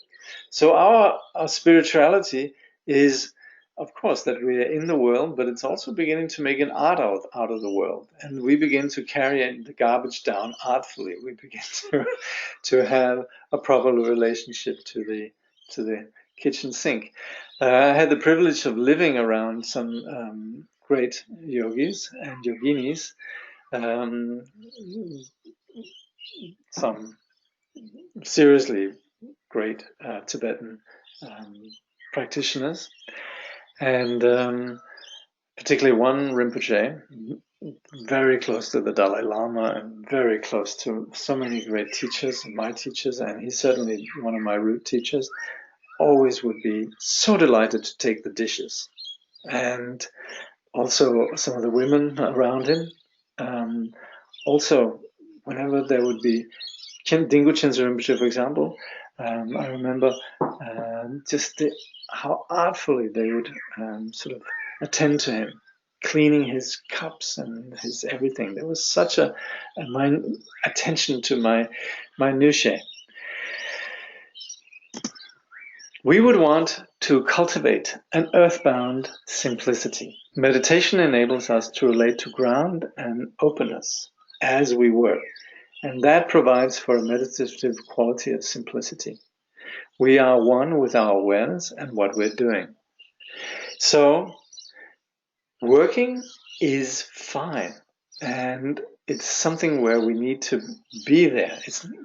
So our spirituality is, of course, that we are in the world, but it's also beginning to make an art out of the world. And we begin to carry the garbage down artfully. We begin to have a proper relationship to the kitchen sink. I had the privilege of living around some great yogis and yoginis, some seriously great Tibetan practitioners, and particularly one Rinpoche, very close to the Dalai Lama and very close to so many great teachers, my teachers, and he's certainly one of my root teachers, always would be so delighted to take the dishes. And also some of the women around him, also whenever there would be Dingo Chenzo Rinpoche, for example, I remember just how artfully they would sort of attend to him, cleaning his cups and his everything. There was such a attention to my minutiae. We would want to cultivate an earthbound simplicity. Meditation enables us to relate to ground and openness as we work, and that provides for a meditative quality of simplicity. We are one with our awareness and what we're doing. So working is fine, and it's something where we need to be there.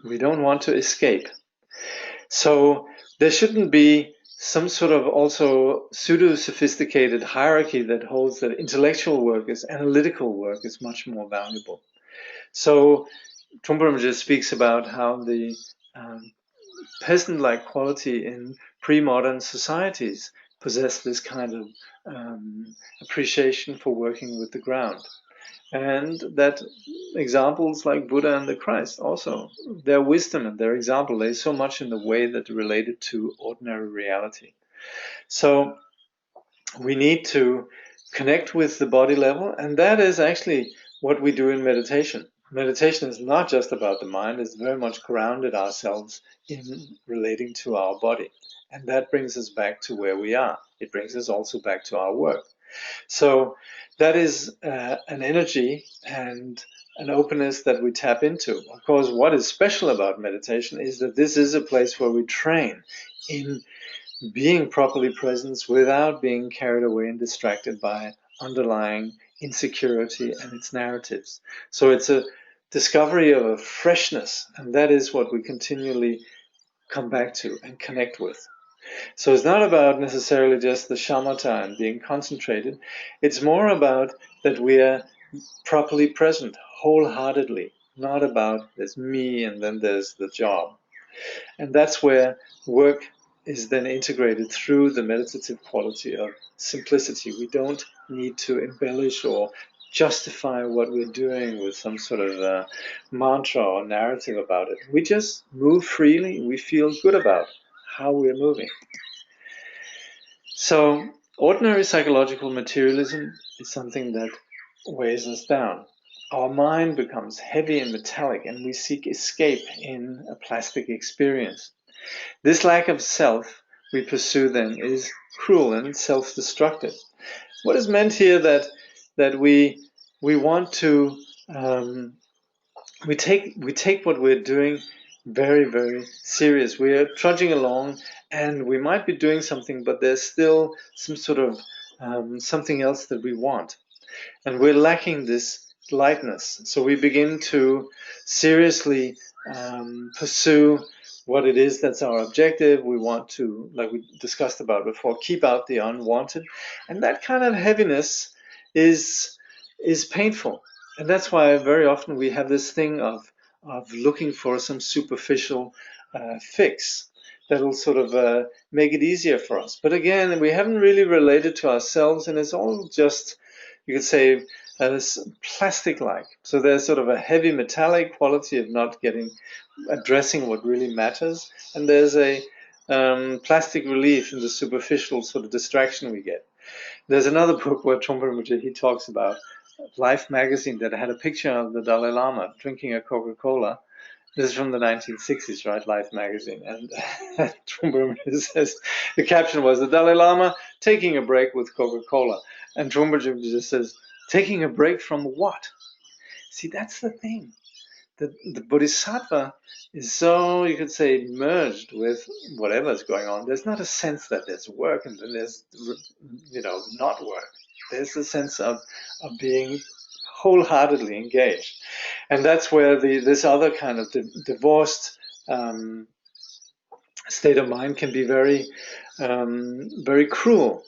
We don't want to escape. So there shouldn't be some sort of also pseudo-sophisticated hierarchy that holds that intellectual work is analytical work is much more valuable. So Trungpa Rinpoche speaks about how the peasant-like quality in pre-modern societies possess this kind of appreciation for working with the ground. And that examples like Buddha and the Christ also, their wisdom and their example lay so much in the way that related to ordinary reality. So we need to connect with the body level, and that is actually what we do in meditation. Meditation is not just about the mind, it's very much grounded ourselves in relating to our body. And that brings us back to where we are. It brings us also back to our work. So that is an energy and an openness that we tap into. Of course, what is special about meditation is that this is a place where we train in being properly present without being carried away and distracted by underlying insecurity and its narratives. So it's a discovery of a freshness, and that is what we continually come back to and connect with. So it's not about necessarily just the shamatha and being concentrated. It's more about that we are properly present, wholeheartedly, not about there's me and then there's the job. And that's where work is then integrated through the meditative quality of simplicity. We don't need to embellish or justify what we're doing with some sort of mantra or narrative about it. We just move freely. We feel good about how we're moving. So ordinary psychological materialism is something that weighs us down. Our mind becomes heavy and metallic, and we seek escape in a plastic experience. This lack of self we pursue then is cruel and self-destructive. What is meant here that we want to we take what we're doing very, very serious. We are trudging along, and we might be doing something, but there's still some sort of something else that we want, and we're lacking this lightness. So we begin to seriously pursue what it is that's our objective. We want to, like we discussed about before, keep out the unwanted, and that kind of heaviness is painful. And that's why very often we have this thing of looking for some superficial fix that'll sort of make it easier for us. But again, we haven't really related to ourselves, and it's all just, you could say, plastic-like. So there's sort of a heavy metallic quality of not addressing what really matters, and there's a plastic relief in the superficial sort of distraction we get. There's another book where Trungpa Rinpoche, he talks about Life magazine that had a picture of the Dalai Lama drinking a Coca-Cola. This is from the 1960s, right? Life magazine. And Trungpa Rinpoche says, the caption was, the Dalai Lama taking a break with Coca-Cola. And Trungpa Rinpoche says, taking a break from what? See, that's the thing. The Bodhisattva is so, you could say, merged with whatever's going on. There's not a sense that there's work and then there's, not work. There's a sense of being wholeheartedly engaged. And that's where this other kind of divorced state of mind can be very, very cruel.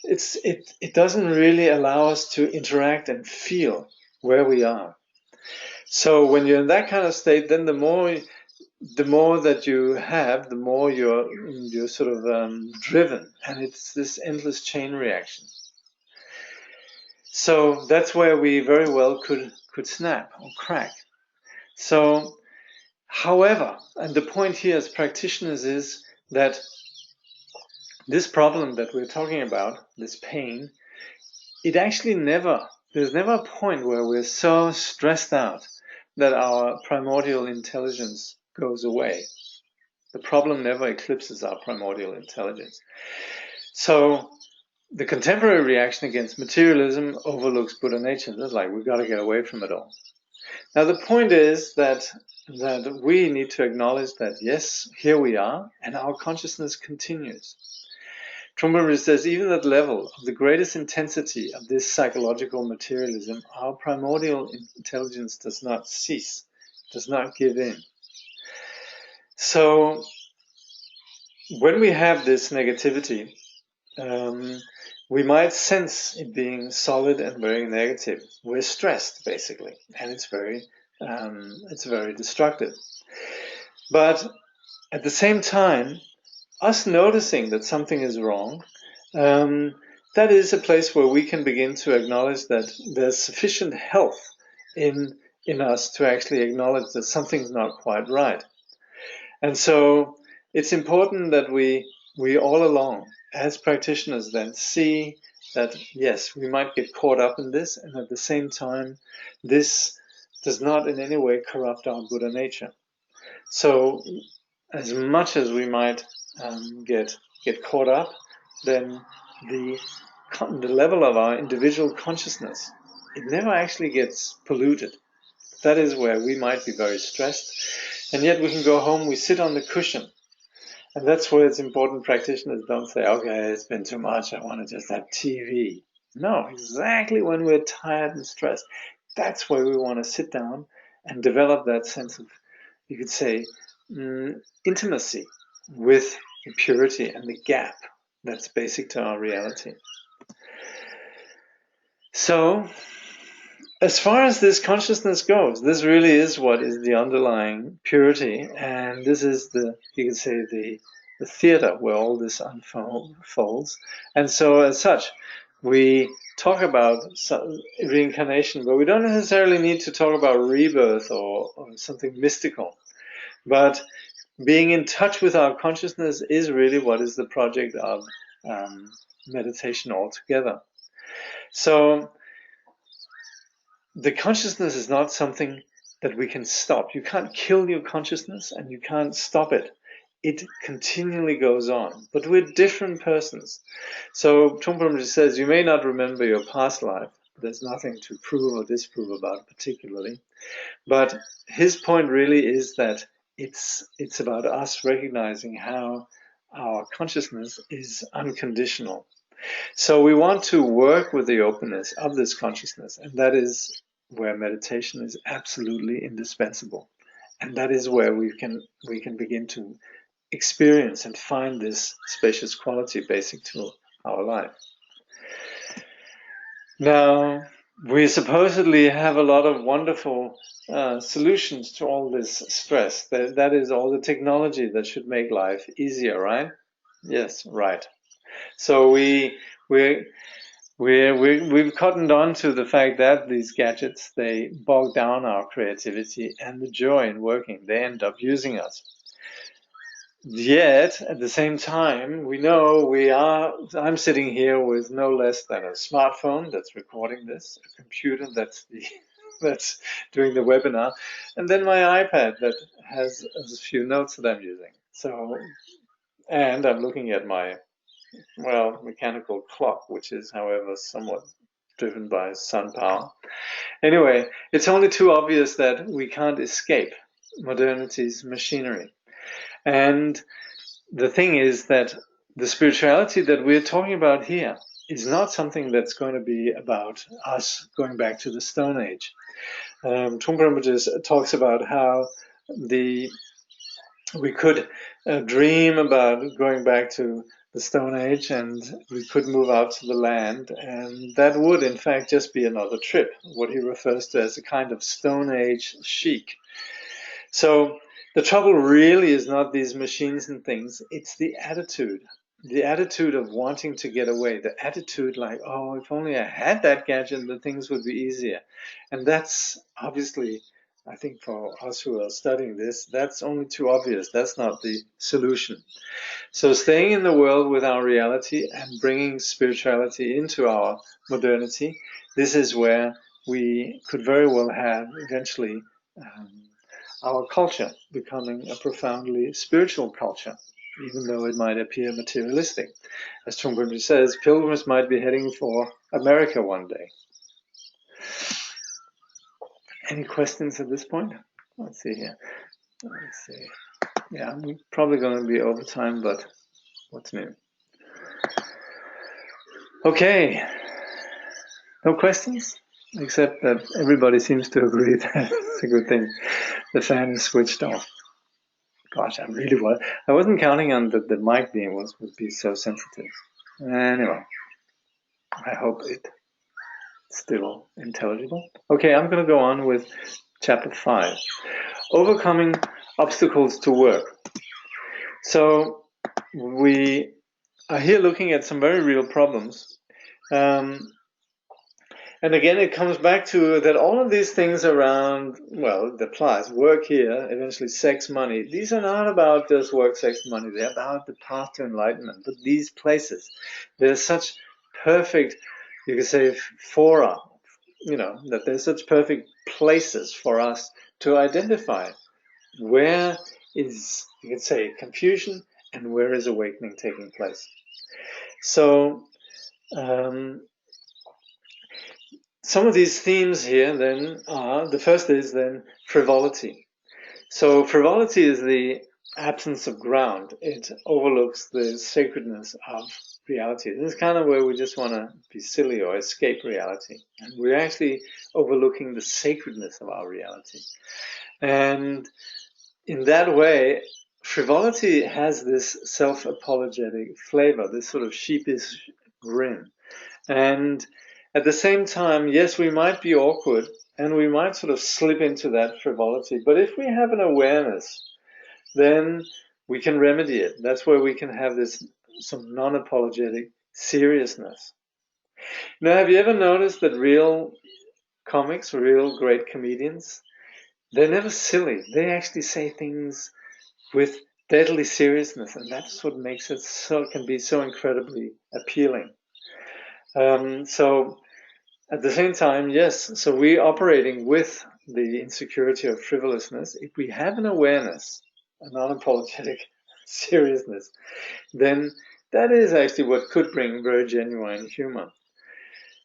It doesn't really allow us to interact and feel where we are. So when you're in that kind of state, then the more that you have, the more you're sort of driven, and it's this endless chain reaction. So that's where we very well could snap or crack. So, however, and the point here as practitioners is that this problem that we're talking about, this pain, it actually there's never a point where we're so stressed out that our primordial intelligence goes away. The problem never eclipses our primordial intelligence. So the contemporary reaction against materialism overlooks Buddha nature. It's like, we've got to get away from it all. Now the point is that we need to acknowledge that, yes, here we are, and our consciousness continues. Trungpa Rinpoche says, even at the level of the greatest intensity of this psychological materialism, our primordial intelligence does not cease, does not give in. So when we have this negativity, we might sense it being solid and very negative. We're stressed, basically, and it's very destructive. But at the same time, us noticing that something is wrong, that is a place where we can begin to acknowledge that there's sufficient health in us to actually acknowledge that something's not quite right. And so it's important that we all along, as practitioners, then see that, yes, we might get caught up in this, and at the same time, this does not in any way corrupt our Buddha nature. So as much as we might get caught up, then the level of our individual consciousness, it never actually gets polluted. That is where we might be very stressed, and yet we can go home, we sit on the cushion, and that's where it's important practitioners don't say, okay, it's been too much, I want to just have TV. No, exactly when we're tired and stressed, that's where we want to sit down and develop that sense of, you could say, intimacy with the purity and the gap that's basic to our reality. So, as far as this consciousness goes, this really is what is the underlying purity, and this is you could say, the theater where all this unfolds. And so, as such, we talk about reincarnation, but we don't necessarily need to talk about rebirth or something mystical. But being in touch with our consciousness is really what is the project of meditation altogether. So the consciousness is not something that we can stop. You can't kill your consciousness and you can't stop it. It continually goes on. But we're different persons. So Trungpa Rinpoche says, you may not remember your past life. There's nothing to prove or disprove about particularly. But his point really is that it's about us recognizing how our consciousness is unconditional. So we want to work with the openness of this consciousness, and that is where meditation is absolutely indispensable. And that is where we can begin to experience and find this spacious quality basic to our life. Now, we supposedly have a lot of wonderful solutions to all this stress. That is all the technology that should make life easier, right? Yes, right. So we've cottoned on to the fact that these gadgets, they bog down our creativity and the joy in working. They end up using us. Yet, at the same time, we know I'm sitting here with no less than a smartphone that's recording this, a computer that's doing the webinar, and then my iPad that has a few notes that I'm using. So, and I'm looking at my, mechanical clock, which is, however, somewhat driven by sun power. Anyway, it's only too obvious that we can't escape modernity's machinery. And the thing is that the spirituality that we're talking about here is not something that's going to be about us going back to the Stone Age. Trungpa Rinpoche talks about how we could dream about going back to the Stone Age, and we could move out to the land, and that would in fact just be another trip, what he refers to as a kind of Stone Age chic. So the trouble really is not these machines and things, it's the attitude of wanting to get away, the attitude like, oh, if only I had that gadget, then things would be easier. And that's obviously, I think for us who are studying this, that's only too obvious. That's not the solution. So staying in the world with our reality and bringing spirituality into our modernity, this is where we could very well have eventually our culture becoming a profoundly spiritual culture, even though it might appear materialistic. As Trungpa Rinpoche says, pilgrims might be heading for America one day. Any questions at this point? Let's see here. Let's see. Yeah, I'm probably going to be over time, but what's new? Okay, no questions? Except that everybody seems to agree that it's a good thing. The fan is switched off. Gosh, I wasn't counting on the mic being would be so sensitive. Anyway, I hope it's still intelligible. Okay, I'm going to go on with chapter 5. Overcoming obstacles to work. So we are here looking at some very real problems. And again, it comes back to that all of these things around, well, it applies, work here, eventually sex, money. These are not about just work, sex, money. They're about the path to enlightenment. But these places, they're such perfect, you could say, fora, that they're such perfect places for us to identify where is, you could say, confusion and where is awakening taking place. So, some of these themes here then are, the first is then frivolity. So frivolity is the absence of ground. It overlooks the sacredness of reality. This is kind of where we just want to be silly or escape reality. And we're actually overlooking the sacredness of our reality. And in that way, frivolity has this self-apologetic flavor, this sort of sheepish grin. And at the same time, yes, we might be awkward and we might sort of slip into that frivolity. But if we have an awareness, then we can remedy it. That's where we can have this some non-apologetic seriousness. Now, have you ever noticed that real comics, real great comedians, they're never silly. They actually say things with deadly seriousness, and that's what makes it can be so incredibly appealing. So at the same time, yes, so we're operating with the insecurity of frivolousness. If we have an awareness, an unapologetic seriousness, then that is actually what could bring very genuine humor.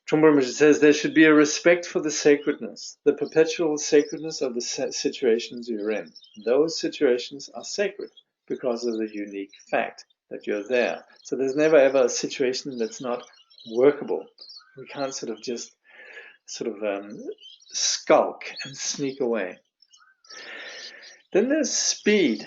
Trungpa Rinpoche says there should be a respect for the sacredness, the perpetual sacredness of the situations you're in. Those situations are sacred because of the unique fact that you're there. So there's never ever a situation that's not workable. We can't sort of just skulk and sneak away. Then there's speed.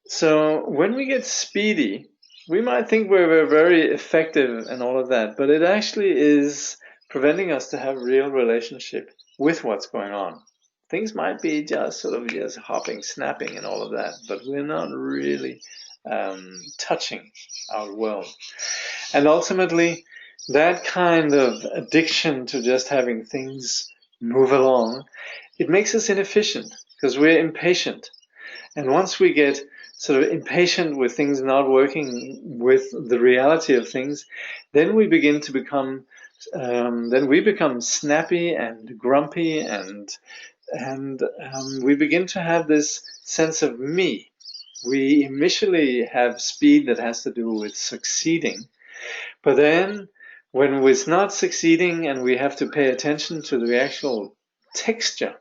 So when we get speedy, we might think we're very effective and all of that, but it actually is preventing us to have real relationship with what's going on. Things might be just sort of just hopping, snapping and all of that, but we're not really touching our world. And ultimately, that kind of addiction to just having things move along, it makes us inefficient because we're impatient. And once we get sort of impatient with things not working with the reality of things, then we begin to become snappy and grumpy, and we begin to have this sense of me. We initially have speed that has to do with succeeding, but then when it's not succeeding and we have to pay attention to the actual texture,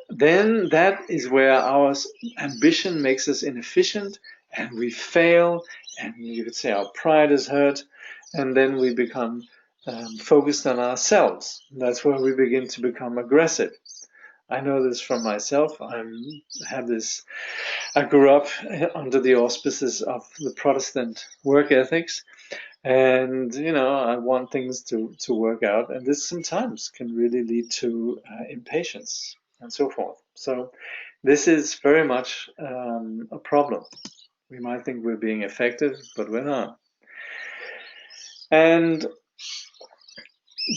then that is where our ambition makes us inefficient and we fail, and you could say our pride is hurt, and then we become focused on ourselves. That's where we begin to become aggressive. I know this from myself. I grew up under the auspices of the Protestant work ethics, and I want things to work out, and this sometimes can really lead to impatience and so forth. So this is very much a problem. We might think we're being effective, but we're not. And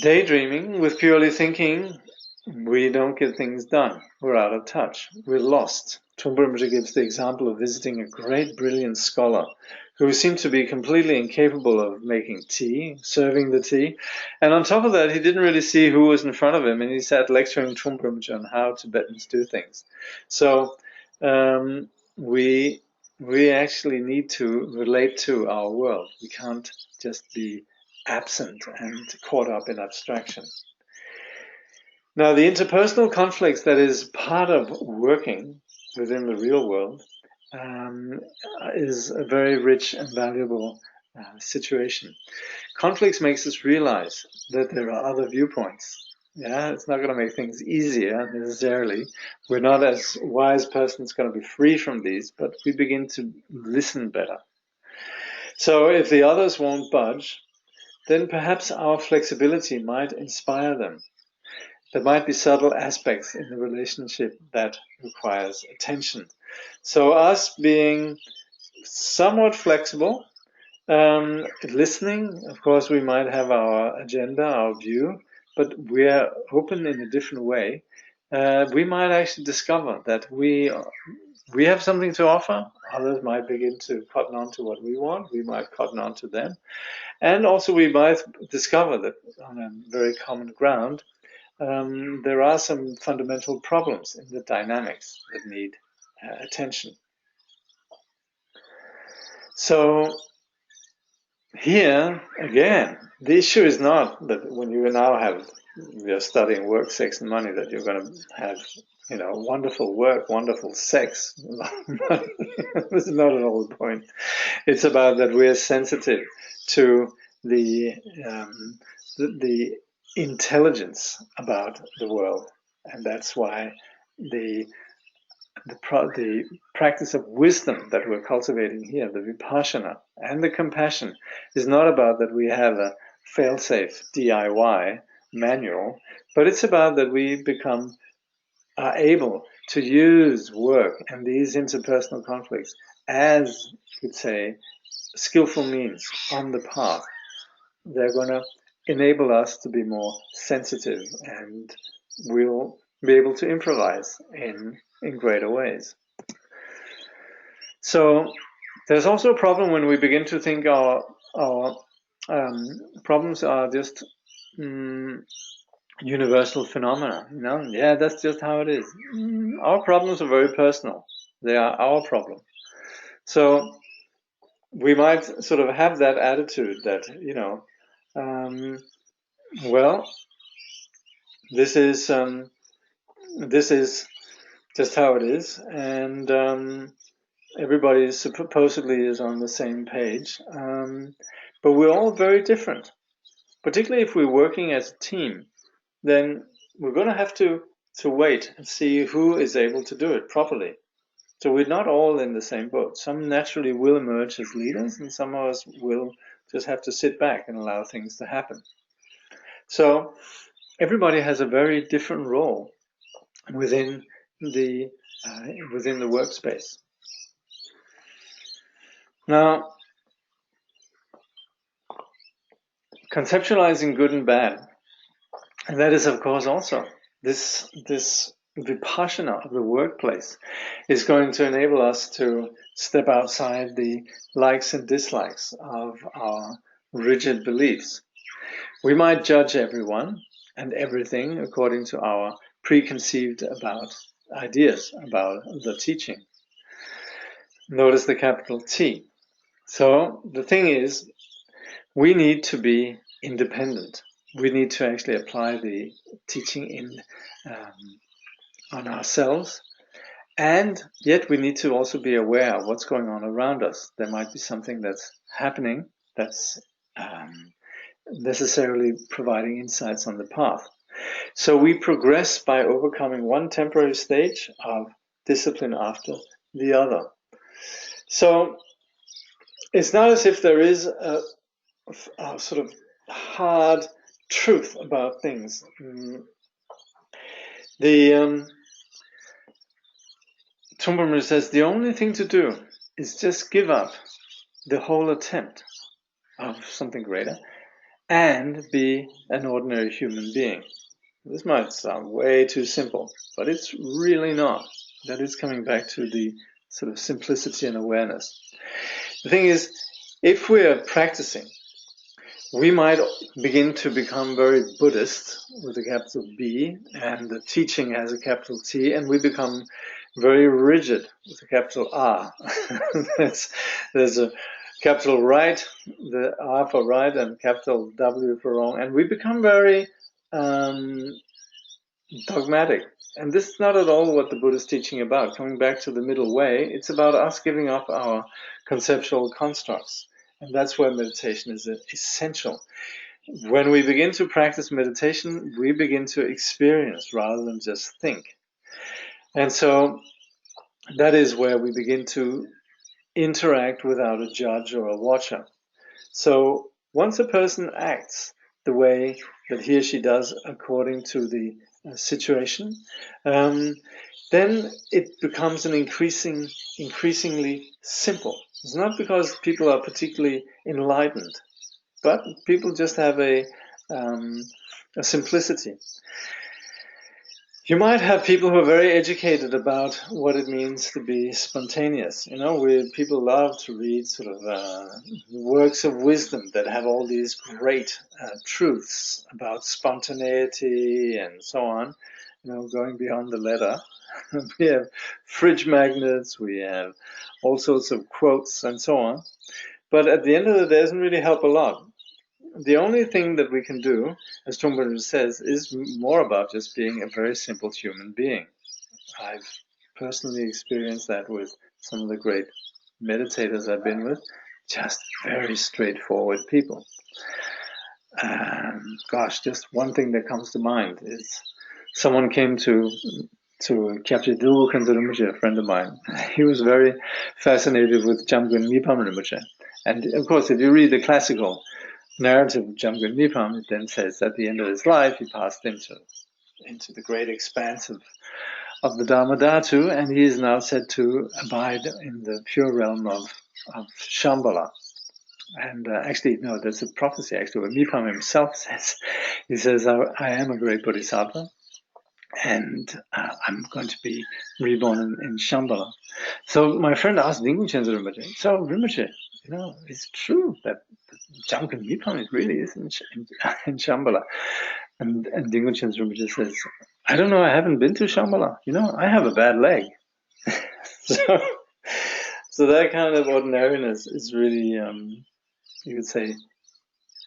daydreaming with purely thinking, we don't get things done. We're out of touch. We're lost. Trungpa Rinpoche gives the example of visiting a great, brilliant scholar who seemed to be completely incapable of making tea, serving the tea. And on top of that, he didn't really see who was in front of him, and he sat lecturing Trungpa Rinpoche on how Tibetans do things. So we actually need to relate to our world. We can't just be absent and caught up in abstraction. Now, the interpersonal conflicts that is part of working within the real world is a very rich and valuable situation. Conflicts makes us realize that there are other viewpoints. Yeah, it's not going to make things easier necessarily. We're not as wise persons going to be free from these, but we begin to listen better. So if the others won't budge, then perhaps our flexibility might inspire them. There might be subtle aspects in the relationship that requires attention. So us being somewhat flexible, listening, of course, we might have our agenda, our view, but we're open in a different way. We might actually discover that we have something to offer. Others might begin to cotton on to what we want. We might cotton on to them. And also we might discover that on a very common ground, there are some fundamental problems in the dynamics that need attention. So here, again, the issue is not that when you now you're studying work, sex, and money, that you're going to have, wonderful work, wonderful sex. This is not at all the point. It's about that we're sensitive to the intelligence about the world, and that's why the practice of wisdom that we're cultivating here, the vipassana and the compassion, is not about that we have a fail-safe DIY manual, but it's about that we are able to use work and these interpersonal conflicts as, you could say, skillful means on the path. They're going to enable us to be more sensitive, and we'll be able to improvise in greater ways. So there's also a problem when we begin to think our problems are just universal phenomena. Yeah, that's just how it is. Our problems are very personal. They are our problem. So we might sort of have that attitude that, well, this is just how it is, and everybody supposedly is on the same page, but we're all very different. Particularly if we're working as a team, then we're going to have to wait and see who is able to do it properly. So we're not all in the same boat. Some naturally will emerge as leaders, and some of us will just have to sit back and allow things to happen. So everybody has a very different role within the workspace. Now, conceptualizing good and bad, and that is, of course, also this vipassana of the workplace is going to enable us to step outside the likes and dislikes of our rigid beliefs. We might judge everyone and everything according to our preconceived ideas about the teaching. Notice the capital T. So the thing is, we need to be independent. We need to actually apply the teaching on ourselves, and yet we need to also be aware of what's going on around us. There might be something that's happening that's necessarily providing insights on the path. So we progress by overcoming one temporary stage of discipline after the other. So it's not as if there is a sort of hard truth about things. The Trungpa Rinpoche says the only thing to do is just give up the whole attempt of something greater and be an ordinary human being. This might sound way too simple, but it's really not. That is coming back to the sort of simplicity and awareness. The thing is, if we're practicing, we might begin to become very Buddhist with a capital B, and the teaching has a capital T, and we become very rigid with a capital R. There's a capital right, the R for right, and capital W for wrong, and we become very dogmatic. And this is not at all what the Buddha is teaching about. Coming back to the middle way, it's about us giving up our conceptual constructs And that's where meditation is essential. When we begin to practice meditation, we begin to experience rather than just think. And so that is where we begin to interact without a judge or a watcher. So once a person acts the way that he or she does according to the situation, then it becomes an increasingly simple. It's not because people are particularly enlightened, but people just have a simplicity. You might have people who are very educated about what it means to be spontaneous. People love to read sort of works of wisdom that have all these great truths about spontaneity and so on, going beyond the letter. We have fridge magnets, we have all sorts of quotes and so on. But at the end of the day, it doesn't really help a lot. The only thing that we can do, as Trungpa Rinpoche says, is more about just being a very simple human being. I've personally experienced that with some of the great meditators I've been with, just very straightforward people. Just one thing that comes to mind is someone came to Kyabje Dilgo Khyentse Rinpoche, a friend of mine. He was very fascinated with Jamgun Mipam Rinpoche. And of course, if you read the classical narrative of Jamgun Mipam, it then says at the end of his life he passed into the great expanse of the Dharma Dhatu, and he is now said to abide in the pure realm of Shambhala. And actually, no, there's a prophecy actually where Mipam himself says, he says, I am a great bodhisattva, and I'm going to be reborn in Shambhala. So my friend asked Dilgo Khyentse Rinpoche, so Rinpoche, it's true that Jamgun Mipam really is in Shambhala. And Dilgo Khyentse Rinpoche says, I don't know, I haven't been to Shambhala. I have a bad leg. So that kind of ordinariness is really, you could say,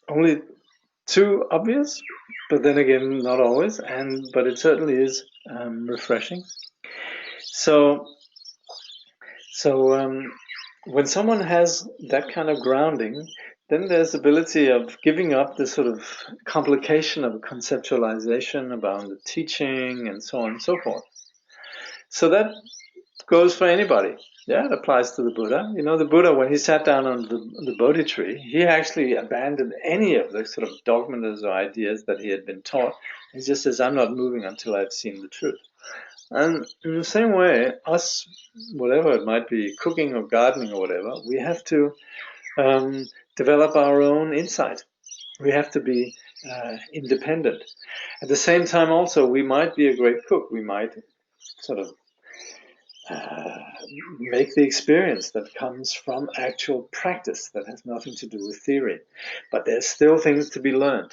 only too obvious, but then again, not always. But it certainly is refreshing. So when someone has that kind of grounding, then there's the ability of giving up the sort of complication of conceptualization about the teaching and so on and so forth. So that goes for anybody. Yeah, it applies to the Buddha. The Buddha, when he sat down on the Bodhi tree, he actually abandoned any of the sort of dogmas or ideas that he had been taught. He just says, I'm not moving until I've seen the truth. And in the same way, us, whatever it might be, cooking or gardening or whatever, we have to develop our own insight. We have to be independent. At the same time also, we might be a great cook. We might sort of make the experience that comes from actual practice that has nothing to do with theory. But there's still things to be learned.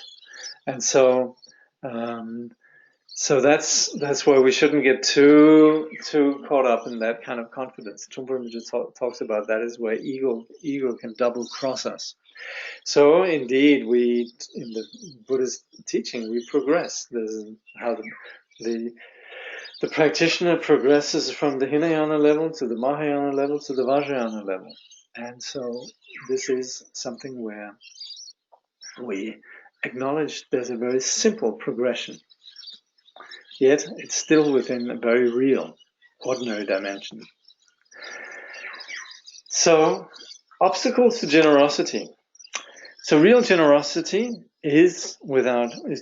And so that's why we shouldn't get too caught up in that kind of confidence. Trungpa Rinpoche talks about that is where ego can double cross us. So indeed, we in the Buddhist teaching we progress. There's how the practitioner progresses from the Hinayana level to the Mahayana level to the Vajrayana level, and so this is something where we acknowledge there's a very simple progression. Yet it's still within a very real, ordinary dimension. So, obstacles to generosity. So real generosity is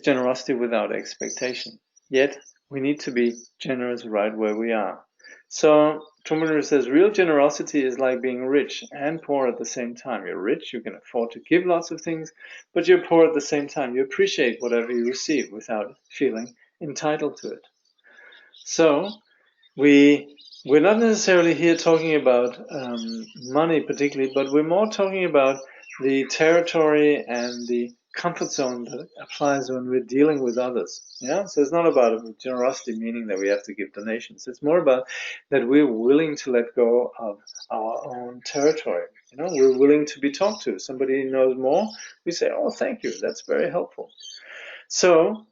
generosity without expectation. Yet we need to be generous right where we are. So Trungpa Rinpoche says real generosity is like being rich and poor at the same time. You're rich, you can afford to give lots of things, but you're poor at the same time. You appreciate whatever you receive without feeling entitled to it. So we're not necessarily here talking about money particularly, but we're more talking about the territory and the comfort zone that applies when we're dealing with others. Yeah, so it's not about generosity meaning that we have to give donations. It's more about that we're willing to let go of our own territory. We're willing to be talked to. Somebody knows more, we say, "Oh, thank you. That's very helpful." So,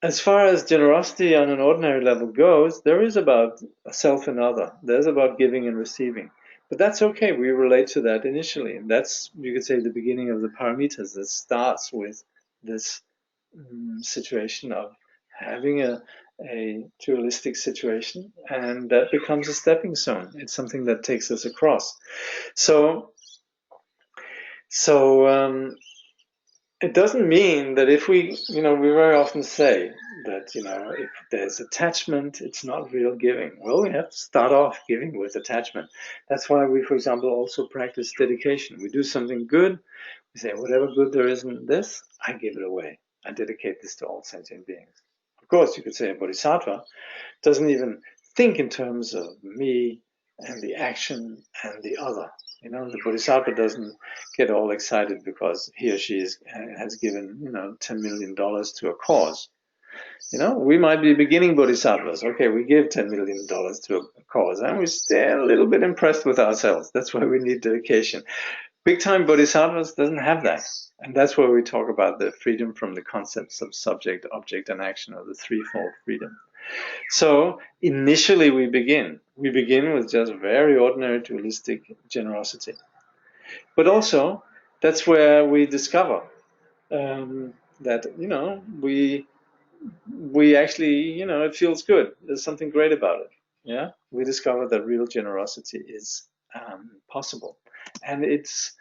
as far as generosity on an ordinary level goes, there is about self and other. There's about giving and receiving. But that's okay. We relate to that initially, and that's, you could say, the beginning of the paramitas. That starts with this situation of having a dualistic situation, and that becomes a stepping stone. It's something that takes us across. So it doesn't mean that if we very often say that, if there's attachment, it's not real giving. Well, we have to start off giving with attachment. That's why we, for example, also practice dedication. We do something good. We say, whatever good there is in this, I give it away. I dedicate this to all sentient beings. Of course, you could say a bodhisattva doesn't even think in terms of me and the action and the other. The bodhisattva doesn't get all excited because he or she has given, $10 million to a cause. We might be beginning bodhisattvas. Okay, we give $10 million to a cause, and we stay a little bit impressed with ourselves. That's why we need dedication. Big-time bodhisattvas doesn't have that. And that's where we talk about the freedom from the concepts of subject, object, and action, or the threefold freedom. So initially we begin with just very ordinary dualistic generosity. But also, that's where we discover that, we actually, it feels good. There's something great about it. Yeah, we discover that real generosity is possible. And it's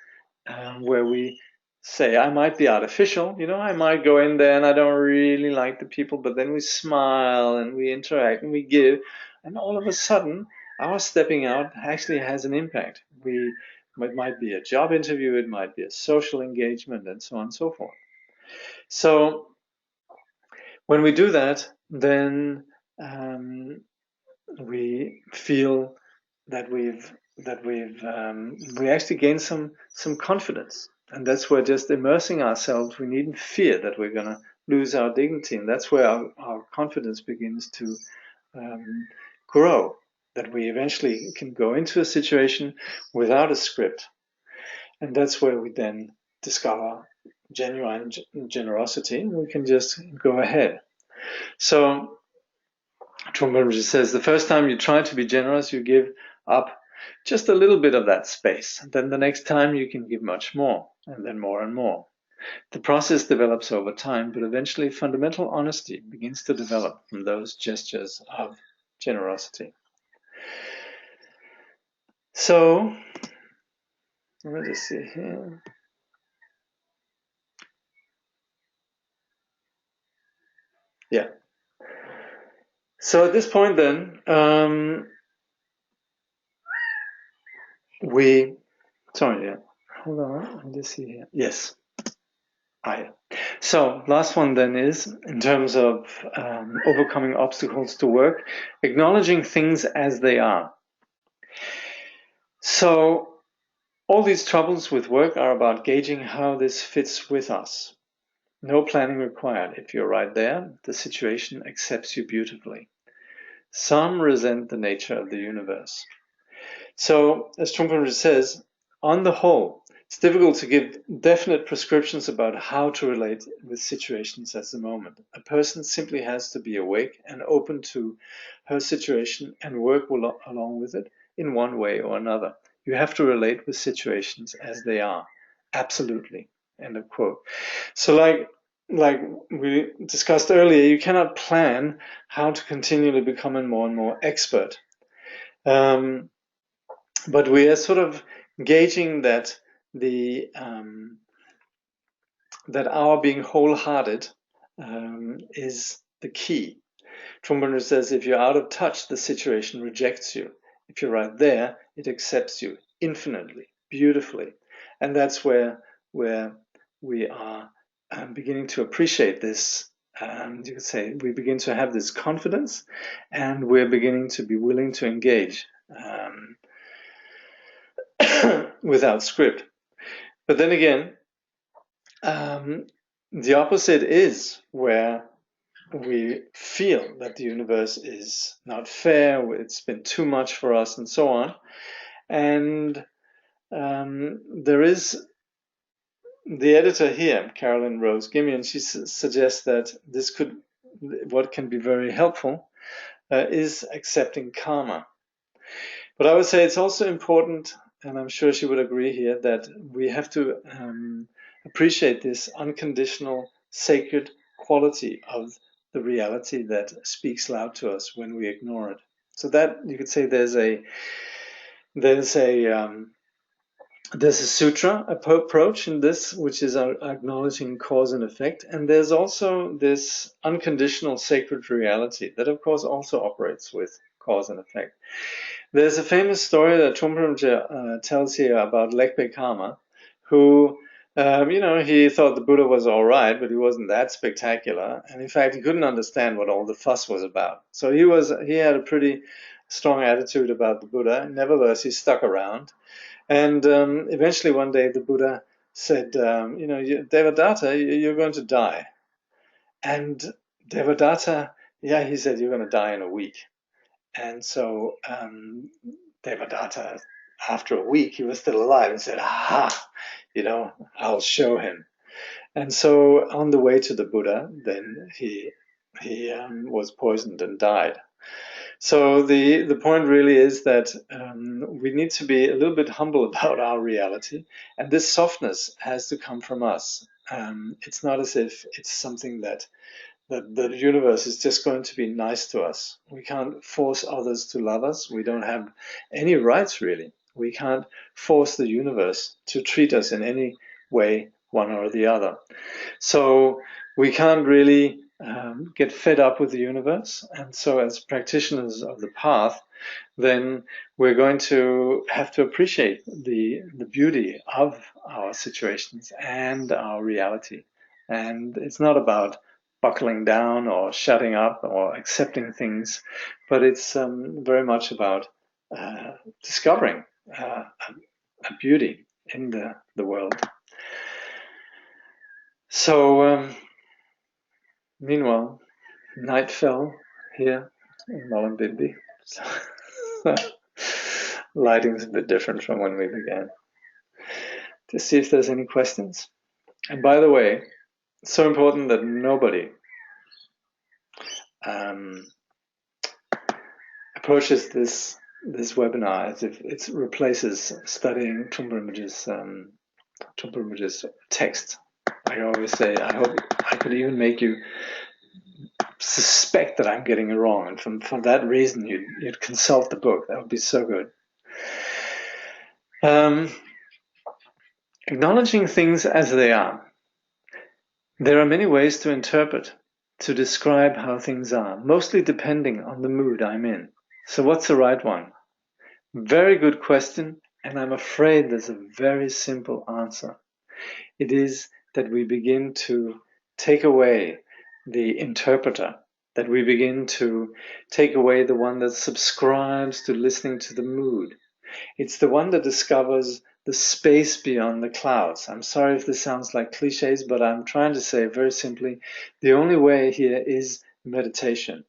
where we say, I might be artificial, I might go in there and I don't really like the people, but then we smile and we interact and we give, and all of a sudden our stepping out actually has an impact. It might be a job interview, it might be a social engagement, and so on and so forth. So when we do that, then we feel that we actually gain some confidence, and that's where just immersing ourselves, we needn't fear that we're going to lose our dignity, and that's where our confidence begins to grow. That we eventually can go into a situation without a script, and that's where we then discover genuine generosity. We can just go ahead. So Trungpa Rinpoche says, the first time you try to be generous, you give up just a little bit of that space. Then the next time you can give much more, and then more and more. The process develops over time, but eventually fundamental honesty begins to develop from those gestures of generosity. So, let me just see here. Yeah. So at this point then, hold on, let me just see here. Yes. So last one then is, in terms of overcoming obstacles to work, acknowledging things as they are. So all these troubles with work are about gauging how this fits with us. No planning required. If you're right there, the situation accepts you beautifully. Some resent the nature of the universe. So, as Trungpa Rinpoche says, on the whole, it's difficult to give definite prescriptions about how to relate with situations at the moment. A person simply has to be awake and open to her situation and work along with it in one way or another. You have to relate with situations as they are. Absolutely. End of quote. So like we discussed earlier, you cannot plan how to continually become more and more expert. But we are sort of gauging that that our being wholehearted is the key. Trungpa Rinpoche says, if you're out of touch, the situation rejects you. If you're right there, it accepts you infinitely, beautifully. And that's where we are beginning to appreciate this. You could say we begin to have this confidence, and we're beginning to be willing to engage without script. But then again, the opposite is where we feel that the universe is not fair, it's been too much for us, and so on. And there is the editor here, Carolyn Rose Gimian, she suggests that what can be very helpful is accepting karma. But I would say it's also important, and I'm sure she would agree here, that we have to appreciate this unconditional, sacred quality of the reality that speaks loud to us when we ignore it. So that you could say there's a sutra approach in this, which is acknowledging cause and effect, and there's also this unconditional sacred reality that, of course, also operates with cause and effect. There's a famous story that Trungpa Rinpoche tells here about Leschly Karma, who, he thought the Buddha was all right, but he wasn't that spectacular, and in fact, he couldn't understand what all the fuss was about. So he had a pretty strong attitude about the Buddha. Nevertheless, he stuck around. And eventually one day the Buddha said, Devadatta, you're going to die. And Devadatta, he said, you're going to die in a week. And so Devadatta, after a week, he was still alive and said, I'll show him. And so on the way to the Buddha, then he was poisoned and died. So the point really is that we need to be a little bit humble about our reality, and this softness has to come from us. It's not as if it's something that the universe is just going to be nice to us. We can't force others to love us. We don't have any rights, really. We can't force the universe to treat us in any way, one or the other. So we can't really get fed up with the universe. And so as practitioners of the path, then we're going to have to appreciate the beauty of our situations and our reality. And it's not about buckling down or shutting up or accepting things, but it's very much about discovering a beauty in the world. So meanwhile, night fell here in Mullumbimby. So lighting's a bit different from when we began. To see if there's any questions. And by the way, it's so important that nobody approaches this webinar as if it replaces studying Trungpa Rinpoche's text. I always say, I hope I could even make you suspect that I'm getting it wrong, and for that reason you'd consult the book. That would be so good. Acknowledging things as they are. There are many ways to interpret, to describe how things are, mostly depending on the mood I'm in. So what's the right one? Very good question, and I'm afraid there's a very simple answer. It is that we begin to take away the interpreter, that we begin to take away the one that subscribes to listening to the mood. It's the one that discovers the space beyond the clouds. I'm sorry if this sounds like cliches, but I'm trying to say very simply, the only way here is meditation.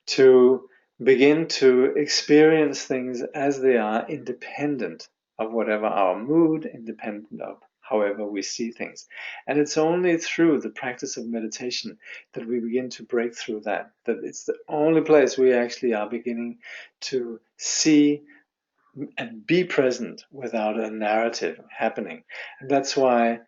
To begin to experience things as they are, independent of whatever our mood, independent of however we see things. And it's only through the practice of meditation that we begin to break through that it's the only place we actually are beginning to see and be present without a narrative happening. And that's why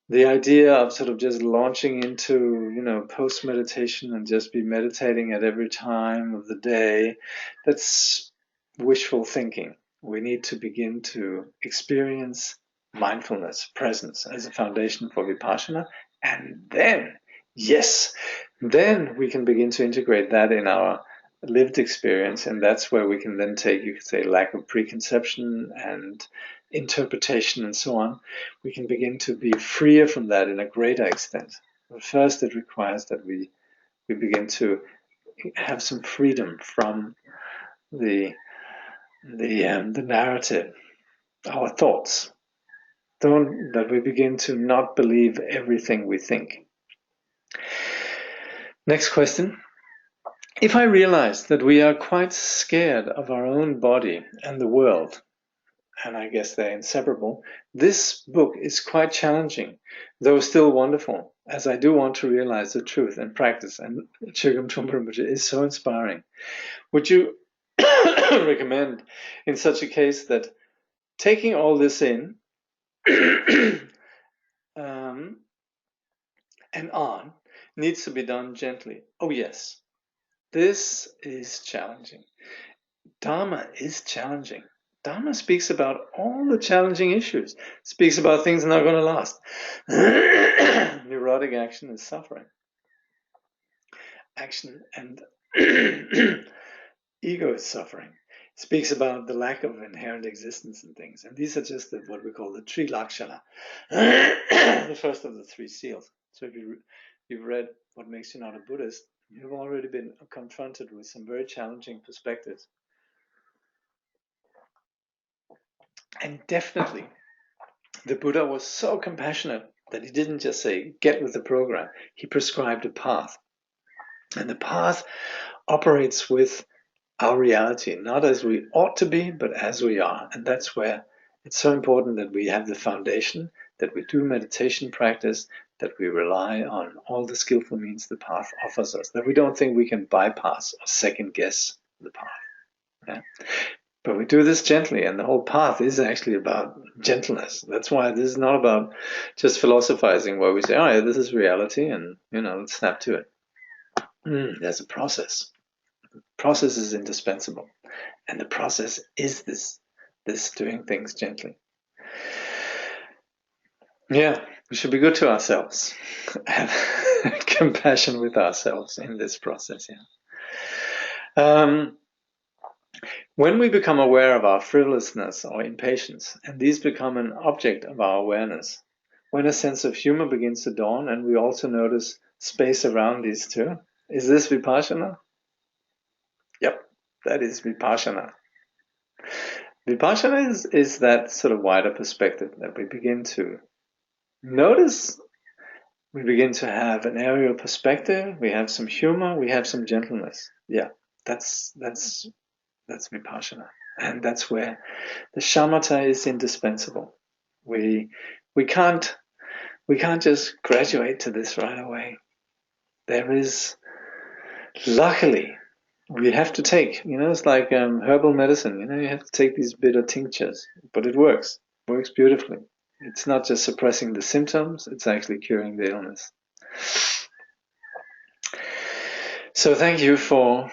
the idea of sort of just launching into, post-meditation and just be meditating at every time of the day, that's wishful thinking. We need to begin to experience mindfulness, presence as a foundation for Vipassana. And then, yes, then we can begin to integrate that in our lived experience, and that's where we can then take, you could say, lack of preconception and interpretation and so on. We can begin to be freer from that in a greater extent. But first, it requires that we begin to have some freedom from the narrative, our thoughts. That we begin to not believe everything we think. Next question. If I realize that we are quite scared of our own body and the world, and I guess they're inseparable, this book is quite challenging, though still wonderful, as I do want to realize the truth and practice, and Chögyam Trungpa Rinpoche is so inspiring. Would you recommend in such a case that taking all this in and on needs to be done gently. Oh yes, this is challenging. Dharma is challenging. Dharma speaks about all the challenging issues, speaks about things not going to last. Neurotic action is suffering. Action and ego is suffering. It speaks about the lack of inherent existence in things. And these are just what we call the Tri Lakshana, the first of the three seals. So if you've read What Makes You Not a Buddhist, you've already been confronted with some very challenging perspectives. And definitely, the Buddha was so compassionate that he didn't just say, get with the program. He prescribed a path. And the path operates with our reality, not as we ought to be, but as we are. And that's where it's so important that we have the foundation, that we do meditation practice, that we rely on all the skillful means the path offers us, that we don't think we can bypass or second guess the path. Yeah? But we do this gently, and the whole path is actually about gentleness. That's why this is not about just philosophizing where we say, oh yeah, this is reality, and let's snap to it. There's a process. Process is indispensable. And the process is this doing things gently. Yeah, we should be good to ourselves. Have compassion with ourselves in this process. Yeah. When we become aware of our frivolousness or impatience, and these become an object of our awareness, when a sense of humor begins to dawn and we also notice space around these two, is this vipassana? Yep, that is vipassana. Vipassana is that sort of wider perspective that we begin to notice. We begin to have an aerial perspective. We have some humor. We have some gentleness. Yeah, that's vipassana, and that's where the shamatha is indispensable. We can't just graduate to this right away. There is, luckily, we have to take. It's like herbal medicine. You have to take these bitter tinctures, but it works. It works beautifully. It's not just suppressing the symptoms; it's actually curing the illness. So thank you for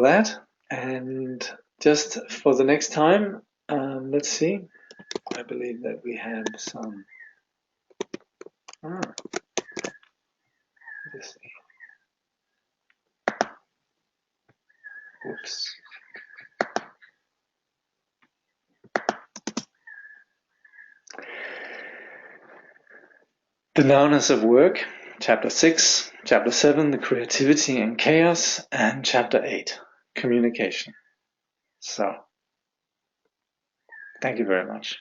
that, and just for the next time, let's see. I believe that we have some. Let's see. Oops. The Nowness of Work, Chapter 6, Chapter 7, The Creativity and Chaos, and Chapter 8, Communication. So, thank you very much.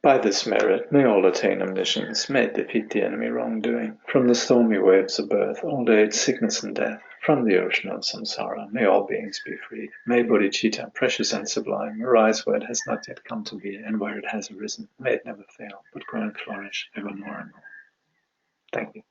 By this merit, may all attain omniscience, may defeat the enemy wrongdoing. From the stormy waves of birth, old age, sickness and death, from the ocean of samsara, may all beings be freed. May bodhicitta, precious and sublime, arise where it has not yet come to be, and where it has arisen. May it never fail, but grow and flourish ever more and more. Thank you.